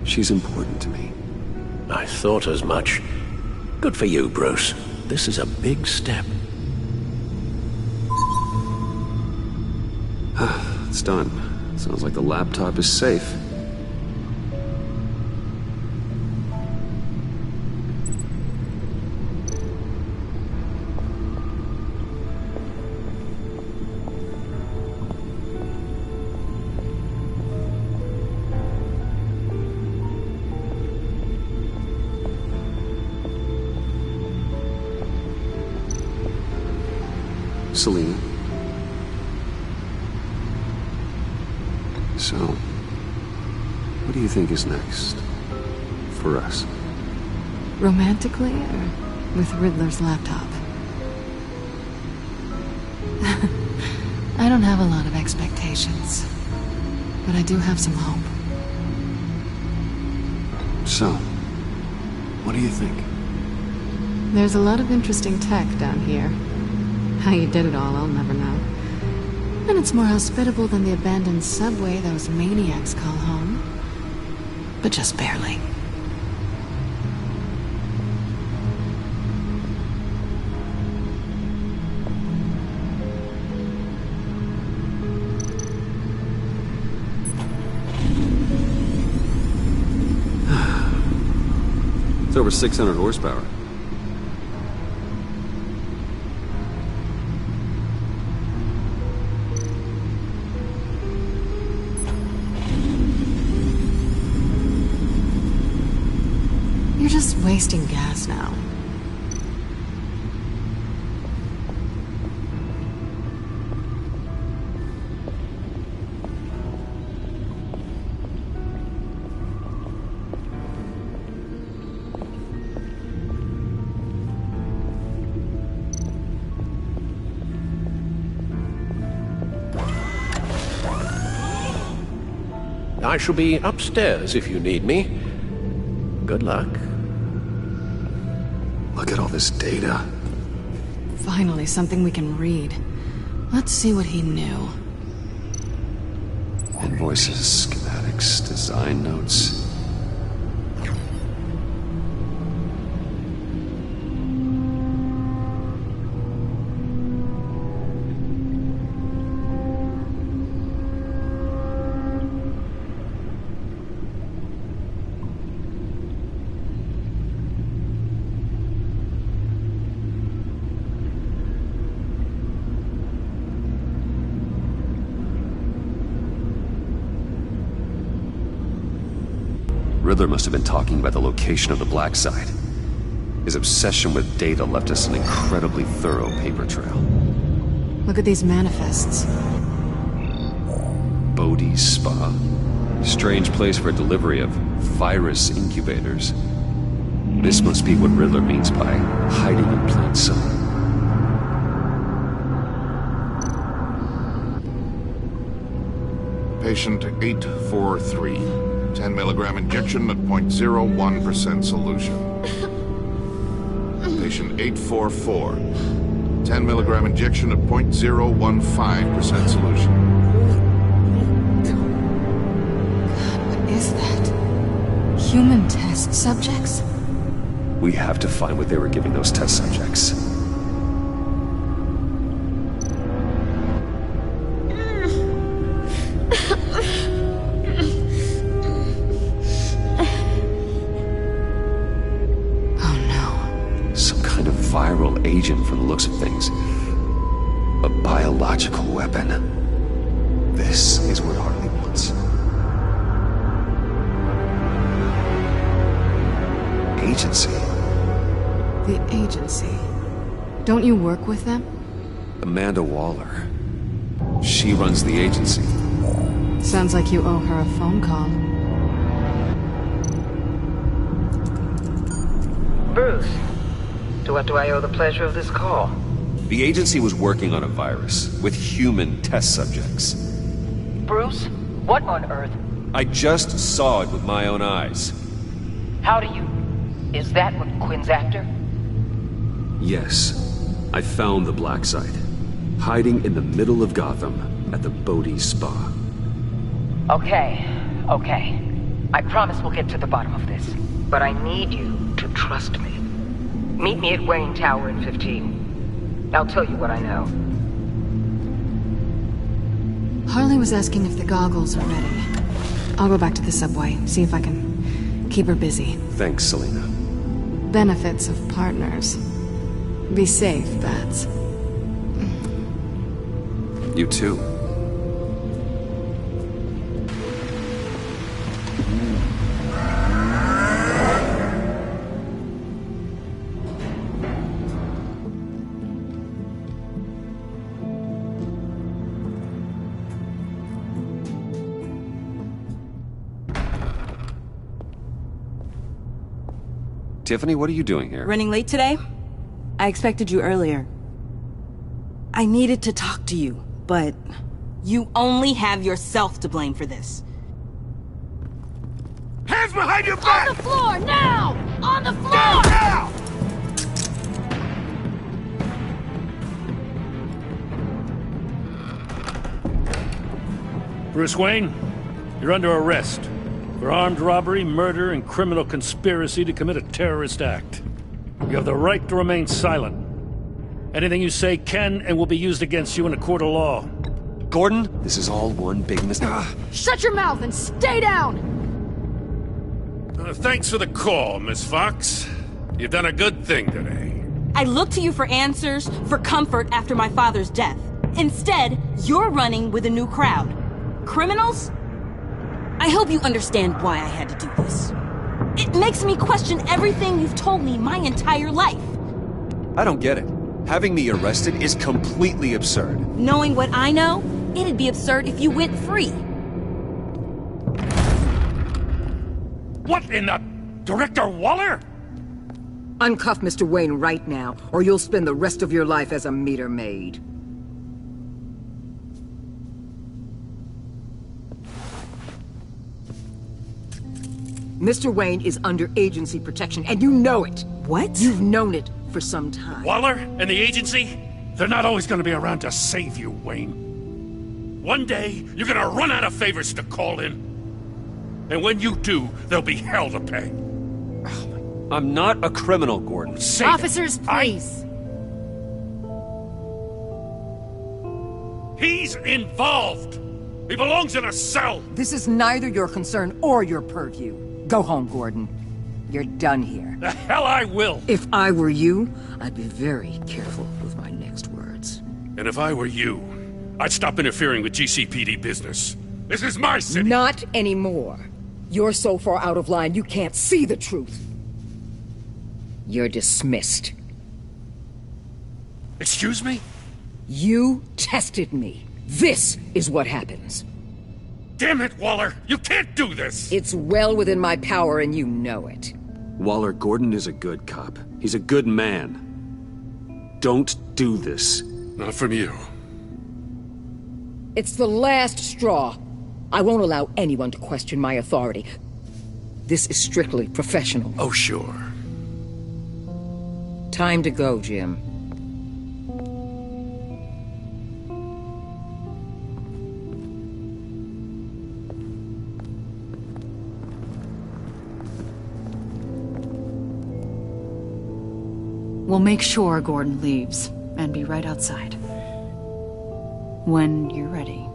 She's important to me. I thought as much. Good for you, Bruce. This is a big step. It's done. Sounds like the laptop is safe. Selina. So, what do you think is next? For us? Romantically, or with Riddler's laptop? I don't have a lot of expectations, but I do have some hope. So, what do you think? There's a lot of interesting tech down here. How you did it all, I'll never know. And it's more hospitable than the abandoned subway those maniacs call home. But just barely. It's over 600 horsepower. You're just wasting gas now. I shall be upstairs if you need me. Good luck. Look at all this data. Finally, something we can read. Let's see what he knew. Invoices, schematics, design notes. Riddler must have been talking about the location of the black site. His obsession with data left us an incredibly thorough paper trail. Look at these manifests. Bodhi's Spa. Strange place for delivery of virus incubators. This must be what Riddler means by hiding in plain sight. Patient 843. 10 milligram injection at 0.01% solution. Patient 844. 10 milligram injection at 0.015% solution. God, what is that? Human test subjects? We have to find what they were giving those test subjects. Viral agent from the looks of things. A biological weapon. This is what Harley wants. Agency. The agency. Don't you work with them? Amanda Waller. She runs the agency. Sounds like you owe her a phone call. Bruce. To what do I owe the pleasure of this call? The agency was working on a virus with human test subjects. Bruce, what on earth? I just saw it with my own eyes. How do you... Is that what Quinn's after? Yes. I found the black site. Hiding in the middle of Gotham at the Bodhi Spa. Okay. I promise we'll get to the bottom of this. But I need you to trust me. Meet me at Wayne Tower in 15. I'll tell you what I know. Harley was asking if the goggles are ready. I'll go back to the subway, see if I can keep her busy. Thanks, Selena. Benefits of partners. Be safe, Bats. You too. Tiffany, what are you doing here? Running late today? I expected you earlier. I needed to talk to you, but you only have yourself to blame for this. Hands behind your back! On the floor, now! On the floor! Down now! Bruce Wayne, you're under arrest for armed robbery, murder, and criminal conspiracy to commit a terrorist act. You have the right to remain silent. Anything you say can and will be used against you in a court of law. Gordon, this is all one big mistake. Shut your mouth and stay down! Thanks for the call, Miss Fox. You've done a good thing today. I looked to you for answers, for comfort after my father's death. Instead, you're running with a new crowd. Criminals? I hope you understand why I had to do this. It makes me question everything you've told me my entire life. I don't get it. Having me arrested is completely absurd. Knowing what I know, it'd be absurd if you went free. What in the... Director Waller? Uncuff Mr. Wayne right now, or you'll spend the rest of your life as a meter maid. Mr. Wayne is under agency protection, and you know it. What? You've known it for some time. Waller and the agency? They're not always going to be around to save you, Wayne. One day, you're going to run out of favors to call in. And when you do, there'll be hell to pay. I'm not a criminal, Gordon. Say Officers, please. He's involved. He belongs in a cell. This is neither your concern or your purview. Go home, Gordon. You're done here. The hell I will. If I were you, I'd be very careful with my next words. And if I were you, I'd stop interfering with GCPD business. This is my city. Not anymore. You're so far out of line, you can't see the truth. You're dismissed. Excuse me? You tested me. This is what happens. Damn it, Waller! You can't do this! It's well within my power and you know it. Waller, Gordon is a good cop. He's a good man. Don't do this. Not from you. It's the last straw. I won't allow anyone to question my authority. This is strictly professional. Oh, sure. Time to go, Jim. We'll make sure Gordon leaves, and be right outside. When you're ready.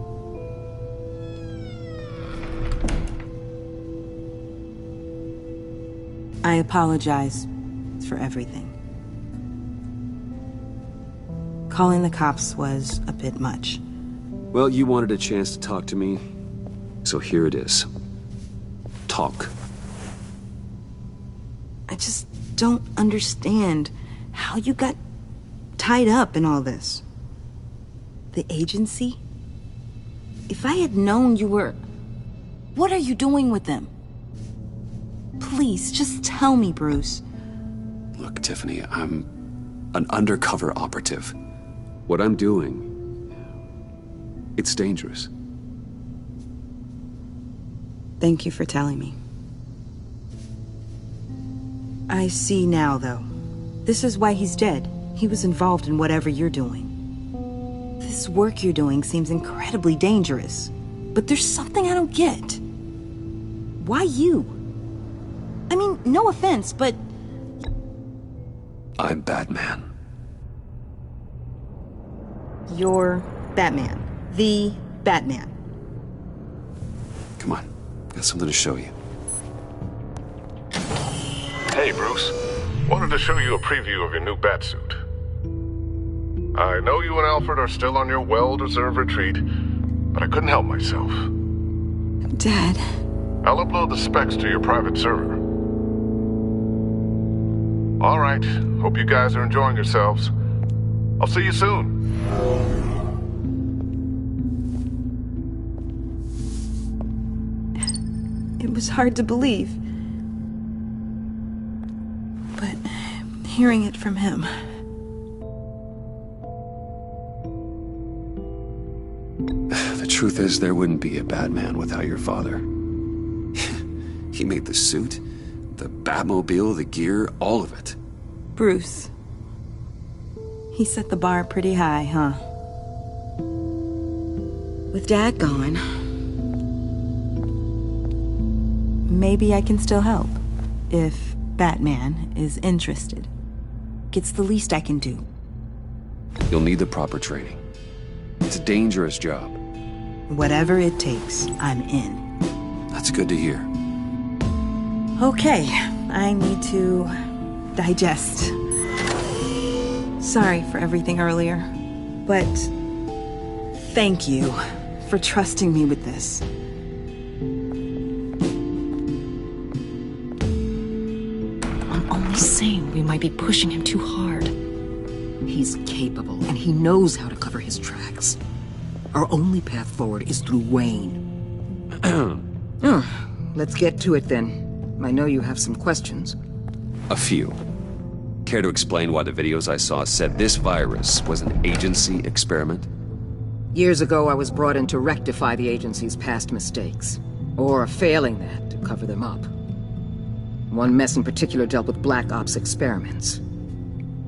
I apologize for everything. Calling the cops was a bit much. Well, you wanted a chance to talk to me, so here it is. Talk. I just don't understand how you got tied up in all this. The agency? If I had known you were... What are you doing with them? Please, just tell me, Bruce. Look, Tiffany, I'm an undercover operative. What I'm doing, it's dangerous. Thank you for telling me. I see now, though. This is why he's dead. He was involved in whatever you're doing. This work you're doing seems incredibly dangerous. But there's something I don't get. Why you? I mean, no offense, but... I'm Batman. You're Batman. The Batman. Come on, got something to show you. Hey, Bruce. Wanted to show you a preview of your new Batsuit. I know you and Alfred are still on your well-deserved retreat, but I couldn't help myself. Dad. I'll upload the specs to your private server. All right. Hope you guys are enjoying yourselves. I'll see you soon. It was hard to believe. But hearing it from him... The truth is, there wouldn't be a Batman without your father. He made the suit, the Batmobile, the gear, all of it. Bruce. He set the bar pretty high, huh? With Dad gone... maybe I can still help. If Batman is interested. It's the least I can do. You'll need the proper training. It's a dangerous job. Whatever it takes, I'm in. That's good to hear. Okay, I need to digest. Sorry for everything earlier, but thank you for trusting me with this. I'm only saying we might be pushing him too hard. He's capable, and he knows how to cover his tracks. Our only path forward is through Wayne. Let's get to it then. I know you have some questions. A few. Care to explain why the videos I saw said this virus was an agency experiment? Years ago, I was brought in to rectify the agency's past mistakes. Or failing that, to cover them up. One mess in particular dealt with Black Ops experiments.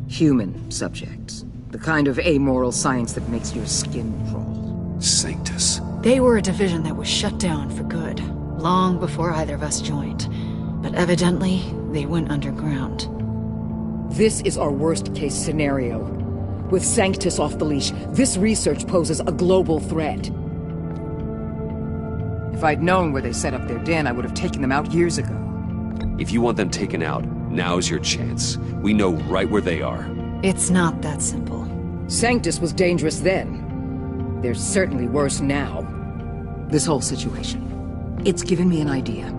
Human subjects. The kind of amoral science that makes your skin crawl. Sanctus. They were a division that was shut down for good, long before either of us joined. But evidently, they went underground. This is our worst-case scenario. With Sanctus off the leash, this research poses a global threat. If I'd known where they set up their den, I would have taken them out years ago. If you want them taken out, now's your chance. We know right where they are. It's not that simple. Sanctus was dangerous then. They're certainly worse now. This whole situation, it's given me an idea.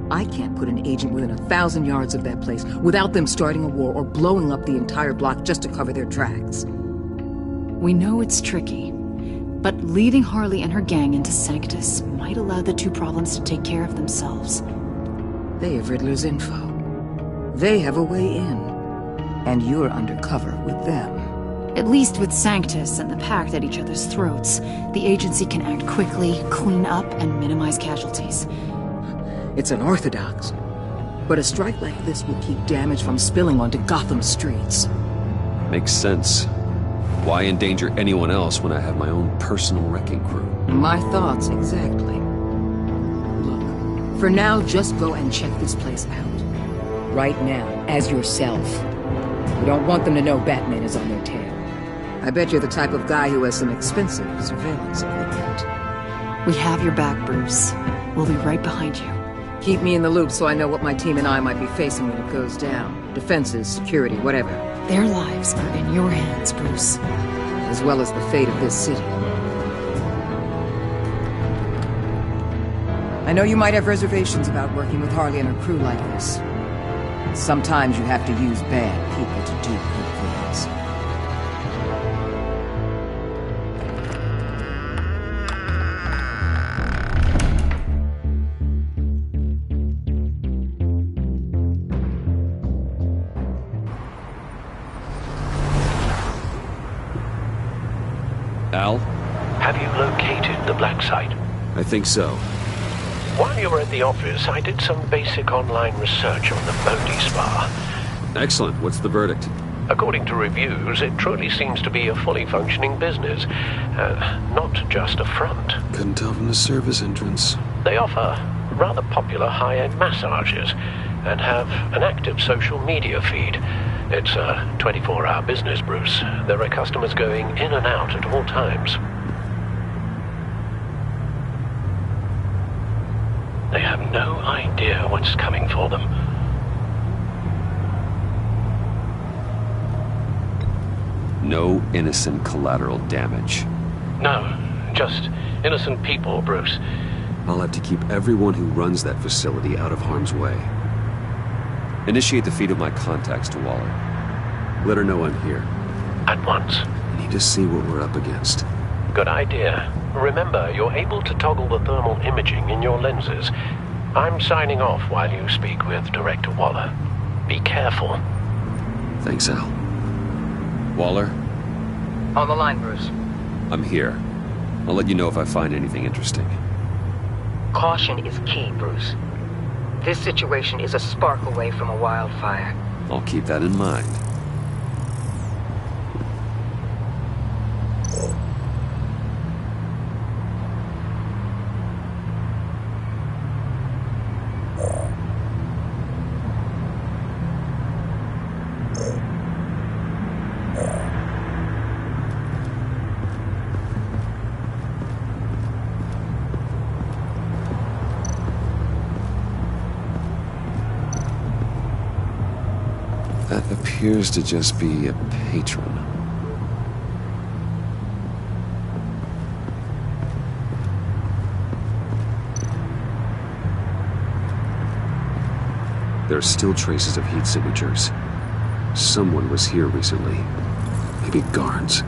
I can't put an agent within 1,000 yards of that place without them starting a war or blowing up the entire block just to cover their tracks. We know it's tricky, but leading Harley and her gang into Sanctus might allow the two problems to take care of themselves. They have Riddler's info. They have a way in. And you're undercover with them. At least with Sanctus and the Pact at each other's throats, the agency can act quickly, clean up, and minimize casualties. It's unorthodox. But a strike like this will keep damage from spilling onto Gotham streets. Makes sense. Why endanger anyone else when I have my own personal wrecking crew? My thoughts, exactly. Look, for now, just go and check this place out. Right now, as yourself. You don't want them to know Batman is on their tail. I bet you're the type of guy who has some expensive surveillance equipment. We have your back, Bruce. We'll be right behind you. Keep me in the loop so I know what my team and I might be facing when it goes down. Defenses, security, whatever. Their lives are in your hands, Bruce. As well as the fate of this city. I know you might have reservations about working with Harley and her crew like this. Sometimes you have to use bad people to do good things. Al? Have you located the black site? I think so. While you were at the office, I did some basic online research on the Bodhi Spa. Excellent. What's the verdict? According to reviews, it truly seems to be a fully functioning business, not just a front. Couldn't tell from the service entrance. They offer rather popular high-end massages and have an active social media feed. It's a 24-hour business, Bruce. There are customers going in and out at all times. They have no idea what's coming for them. No innocent collateral damage. No, just innocent people, Bruce. I'll have to keep everyone who runs that facility out of harm's way. Initiate the feed of my contacts to Waller. Let her know I'm here. At once. I need to see what we're up against. Good idea. Remember, you're able to toggle the thermal imaging in your lenses. I'm signing off while you speak with Director Waller. Be careful. Thanks, Al. Waller? On the line, Bruce. I'm here. I'll let you know if I find anything interesting. Caution is key, Bruce. This situation is a spark away from a wildfire. I'll keep that in mind. That appears to just be a patron. There are still traces of heat signatures. Someone was here recently. Maybe Garns.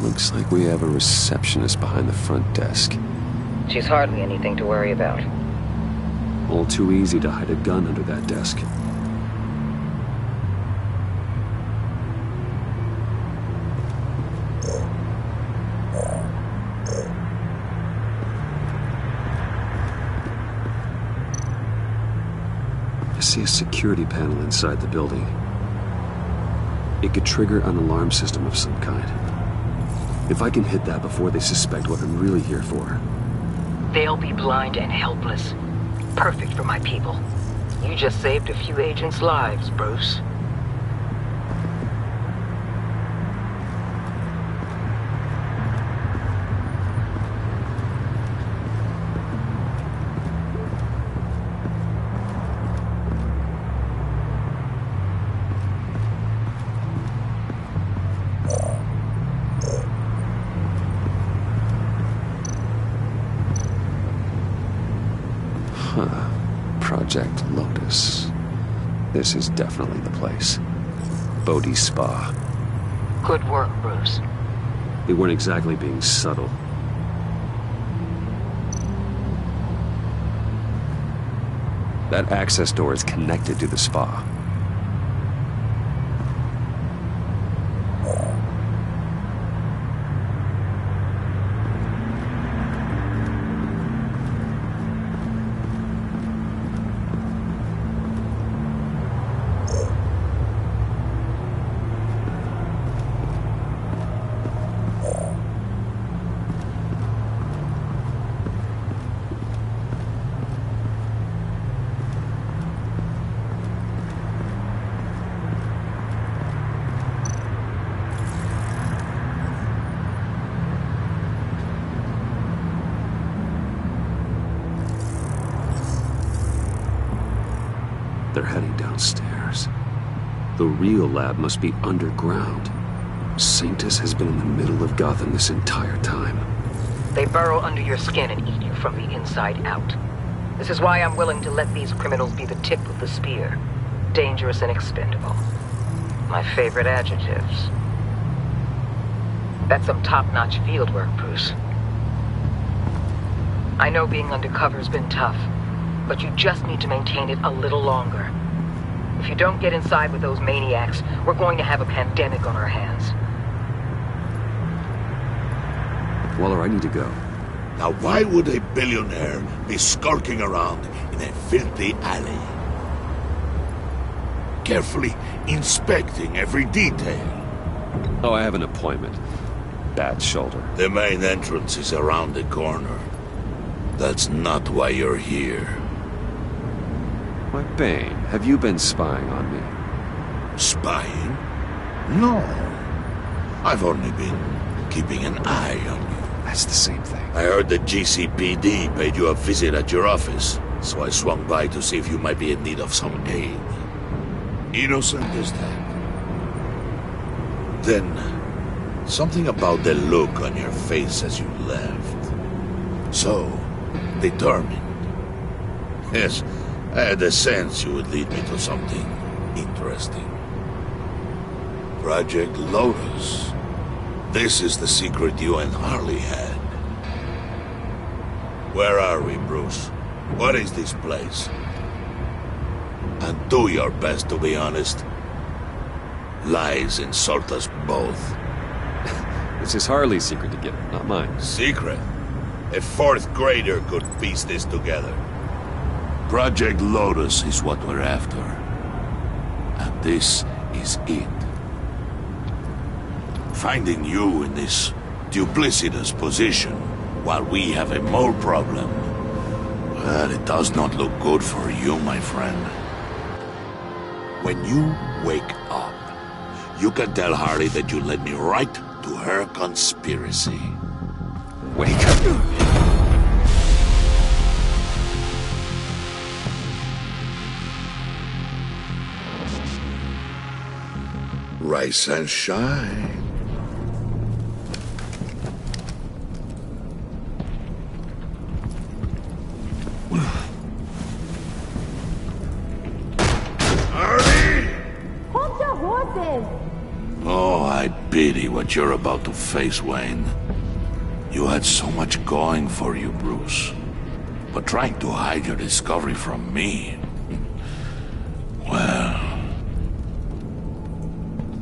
Looks like we have a receptionist behind the front desk. She's hardly anything to worry about. All too easy to hide a gun under that desk. I see a security panel inside the building. It could trigger an alarm system of some kind. If I can hit that before they suspect what I'm really here for. They'll be blind and helpless. Perfect for my people. You just saved a few agents' lives, Bruce. Project Lotus. This is definitely the place. Bodhi Spa. Good work, Bruce. They weren't exactly being subtle. That access door is connected to the spa. They're heading downstairs. The real lab must be underground. Sanctus has been in the middle of Gotham this entire time. They burrow under your skin and eat you from the inside out. This is why I'm willing to let these criminals be the tip of the spear. Dangerous and expendable. My favorite adjectives. That's some top-notch fieldwork, Bruce. I know being undercover's been tough, but you just need to maintain it a little longer. If you don't get inside with those maniacs, we're going to have a pandemic on our hands. Waller, I need to go. Now why would a billionaire be skulking around in a filthy alley? Carefully inspecting every detail. Oh, I have an appointment. Bad shoulder. The main entrance is around the corner. That's not why you're here. Why, Bane, have you been spying on me? Spying? No. I've only been keeping an eye on you. That's the same thing. I heard the GCPD paid you a visit at your office, so I swung by to see if you might be in need of some aid. Innocent as that. Then, something about the look on your face as you left. So, determined. Yes, I had a sense you would lead me to something interesting. Project Lotus. This is the secret you and Harley had. Where are we, Bruce? What is this place? And do your best to be honest. Lies insult us both. This is Harley's secret to get, not mine. Secret? A fourth grader could piece this together. Project Lotus is what we're after. And this is it. Finding you in this duplicitous position while we have a mole problem, well, it does not look good for you, my friend. When you wake up, you can tell Harley that you led me right to her conspiracy. Wake up. Rise and shine. Hold your horses! Oh, I pity what you're about to face, Wayne. You had so much going for you, Bruce. But trying to hide your discovery from me... well...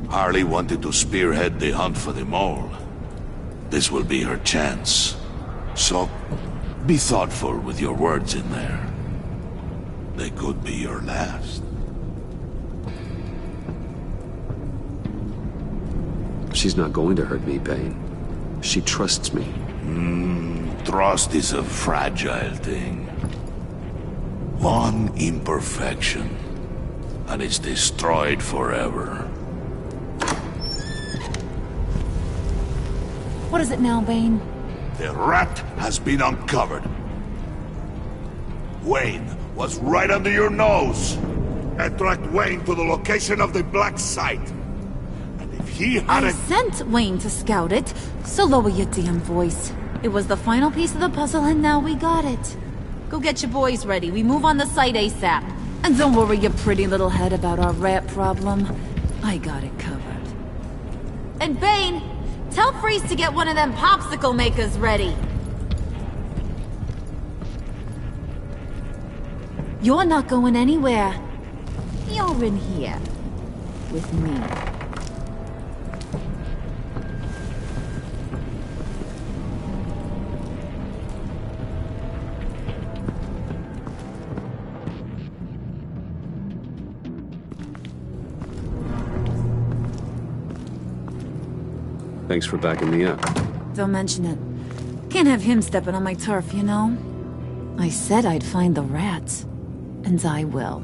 Harley wanted to spearhead the hunt for the mole. This will be her chance. So, be thoughtful with your words in there. They could be your last. She's not going to hurt me, Bane. She trusts me. Trust is a fragile thing. One imperfection, and it's destroyed forever. What is it now, Bane? The rat has been uncovered. Wayne was right under your nose. I tracked Wayne to the location of the black site. And if he I hadn't... sent Wayne to scout it, so lower your damn voice. It was the final piece of the puzzle, and now we got it. Go get your boys ready. We move on the site ASAP. And don't worry your pretty little head about our rat problem. I got it covered. And Bane, tell Freeze to get one of them popsicle makers ready. You're not going anywhere. You're in here. With me. Thanks for backing me up. Don't mention it. Can't have him stepping on my turf, you know? I said I'd find the rats. And I will.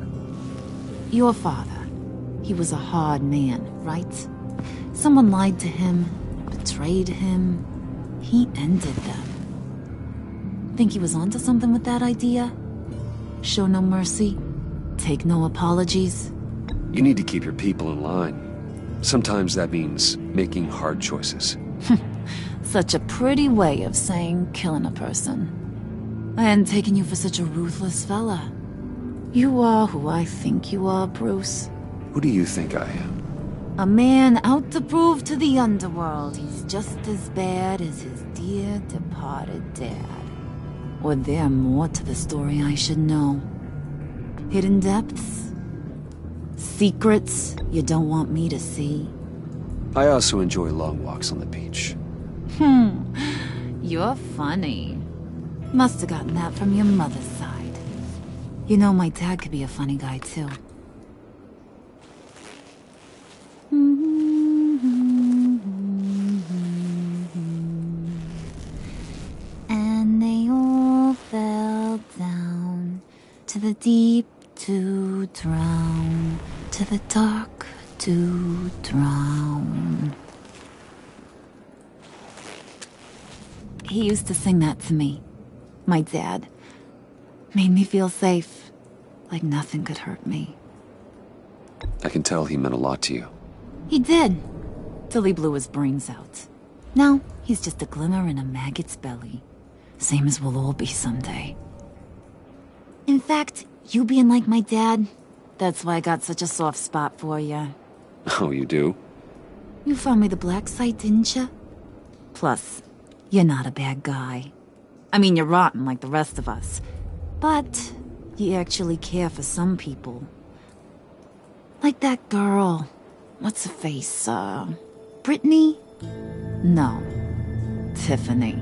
Your father. He was a hard man, right? Someone lied to him, betrayed him. He ended them. Think he was onto something with that idea? Show no mercy? Take no apologies? You need to keep your people in line. Sometimes that means making hard choices. Such a pretty way of saying killing a person. I hadn't taken you for such a ruthless fella. You are who I think you are, Bruce. Who do you think I am? A man out to prove to the underworld he's just as bad as his dear departed dad. Or there more to the story I should know. Hidden depths? Secrets you don't want me to see? I also enjoy long walks on the beach. You're funny. Must have gotten that from your mother's side. You know, my dad could be a funny guy, too. And they all fell down to the deep to drown, to the dark to drown. He used to sing that to me. My dad. Made me feel safe. Like nothing could hurt me. I can tell he meant a lot to you. He did. Till he blew his brains out. Now, he's just a glimmer in a maggot's belly. Same as we'll all be someday. In fact, you being like my dad, that's why I got such a soft spot for you. Oh, you do? You found me the black site, didn't you? Plus, you're not a bad guy. I mean, you're rotten like the rest of us. But you actually care for some people. Like that girl. What's her face? Brittany? No. Tiffany.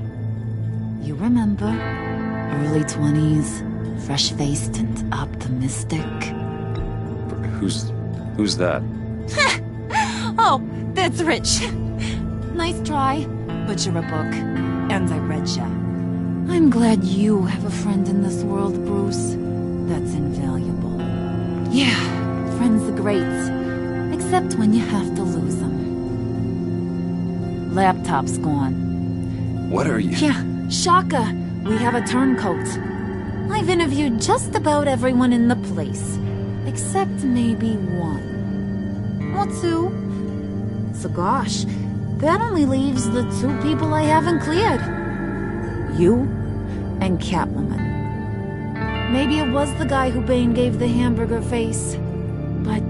You remember? Early 20s, fresh-faced and optimistic. Who's that? Oh, that's Rich. Nice try, but you're a book, and I read ya. I'm glad you have a friend in this world, Bruce. That's invaluable. Yeah, friends are great, except when you have to lose them. Laptop's gone. What are you? Yeah, shocker. We have a turncoat. I've interviewed just about everyone in the place, except maybe one. Or two. So gosh, that only leaves the two people I haven't cleared. You and Catwoman. Maybe it was the guy who Bane gave the hamburger face. But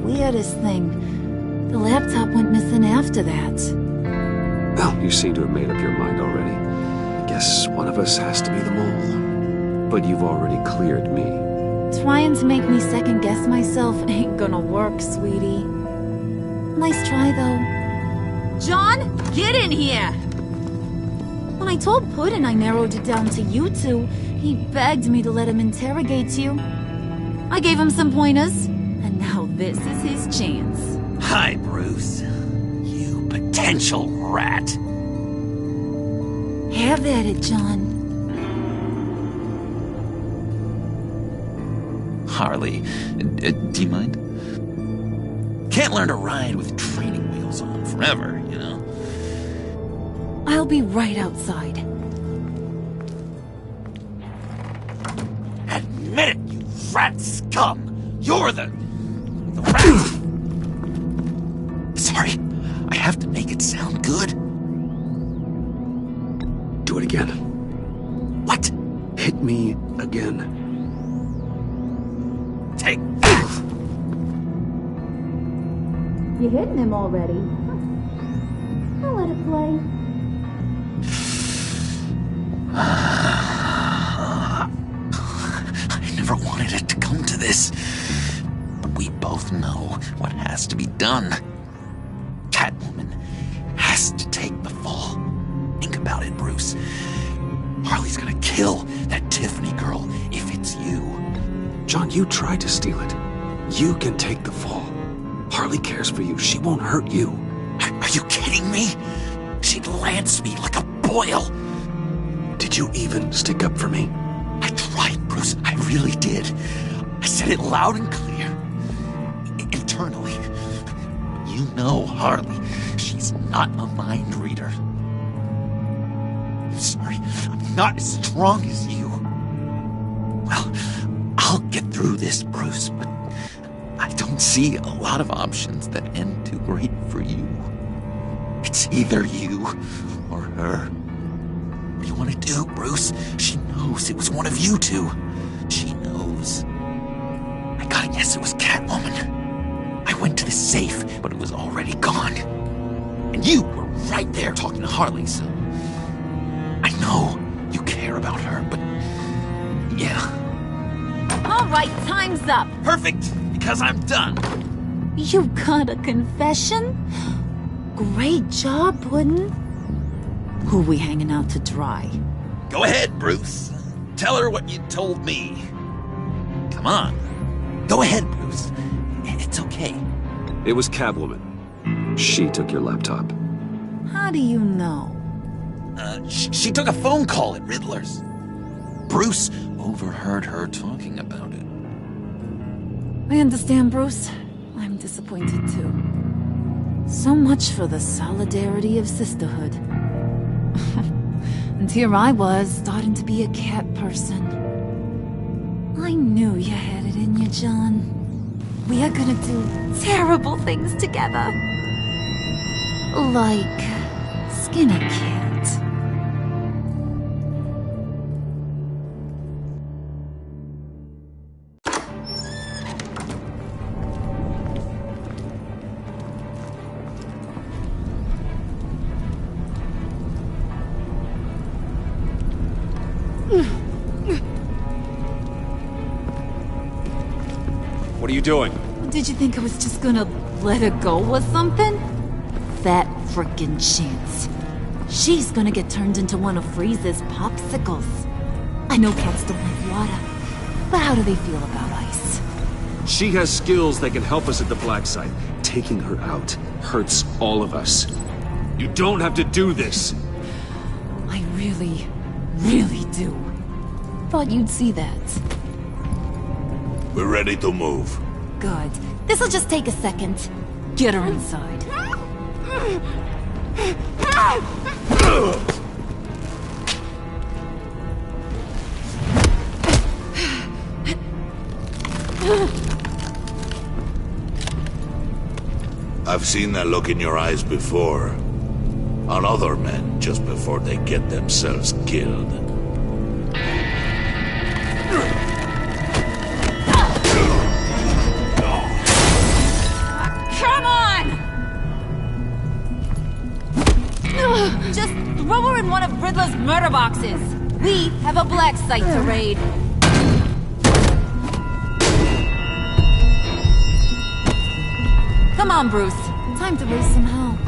weirdest thing, the laptop went missing after that. Well, you seem to have made up your mind already. I guess one of us has to be the mole. But you've already cleared me. Trying to make me second-guess myself ain't gonna work, sweetie. Nice try, though. John, get in here! When I told Puddin' I narrowed it down to you two, he begged me to let him interrogate you. I gave him some pointers, and now this is his chance. Hi, Bruce. You potential rat. Have at it, John. Harley, do you mind? Can't learn to ride with training wheels on forever, you know? I'll be right outside. Admit it, you rat scum! You're the rat! Sorry, I have to make it sound good. Do it again. What? Hit me again. Take that! You hitting him already? I'll let it play. I never wanted it to come to this. But we both know what has to be done. Catwoman has to take the fall. Think about it, Bruce. Harley's gonna kill that Tiffany girl if it's you. John, you tried to steal it. You can take the fall. Harley cares for you. She won't hurt you. Are you kidding me? She'd lance me like a boil. Did you even stick up for me? I tried, Bruce. I really did. I said it loud and clear. Internally. You know Harley. She's not a mind reader. I'm sorry. I'm not as strong as you. Well, I'll get through this, Bruce, but I don't see a lot of options that end too great for you. It's either you or her. What do you want to do, Bruce? She knows it was one of you two. She knows. I gotta guess it was Catwoman. I went to the safe, but it was already gone. And you were right there talking to Harley, so... I know you care about her, but... yeah. All right, time's up. Perfect, because I'm done. You got a confession? Great job, Puddin'. Who we hanging out to dry? Go ahead, Bruce. Tell her what you told me. Come on. Go ahead, Bruce. It's okay. It was Catwoman. She took your laptop. How do you know? She took a phone call at Riddler's. Bruce overheard her talking about it. I understand, Bruce. I'm disappointed too. So much for the solidarity of sisterhood. And here I was, starting to be a cat person. I knew you had it in you, John. We are gonna do terrible things together. Like skin a cat. What are you doing? Did you think I was just gonna let her go or something? That frickin' chance. She's gonna get turned into one of Freeze's popsicles. I know cats don't like water, but how do they feel about ice? She has skills that can help us at the black site. Taking her out hurts all of us. You don't have to do this. I really, really do. Thought you'd see that. We're ready to move. Good. This'll just take a second. Get her inside. I've seen that look in your eyes before. On other men, just before they get themselves killed. Come on! Just throw her in one of Riddler's murder boxes. We have a black site to raid. Come on, Bruce. Time to raise some hell.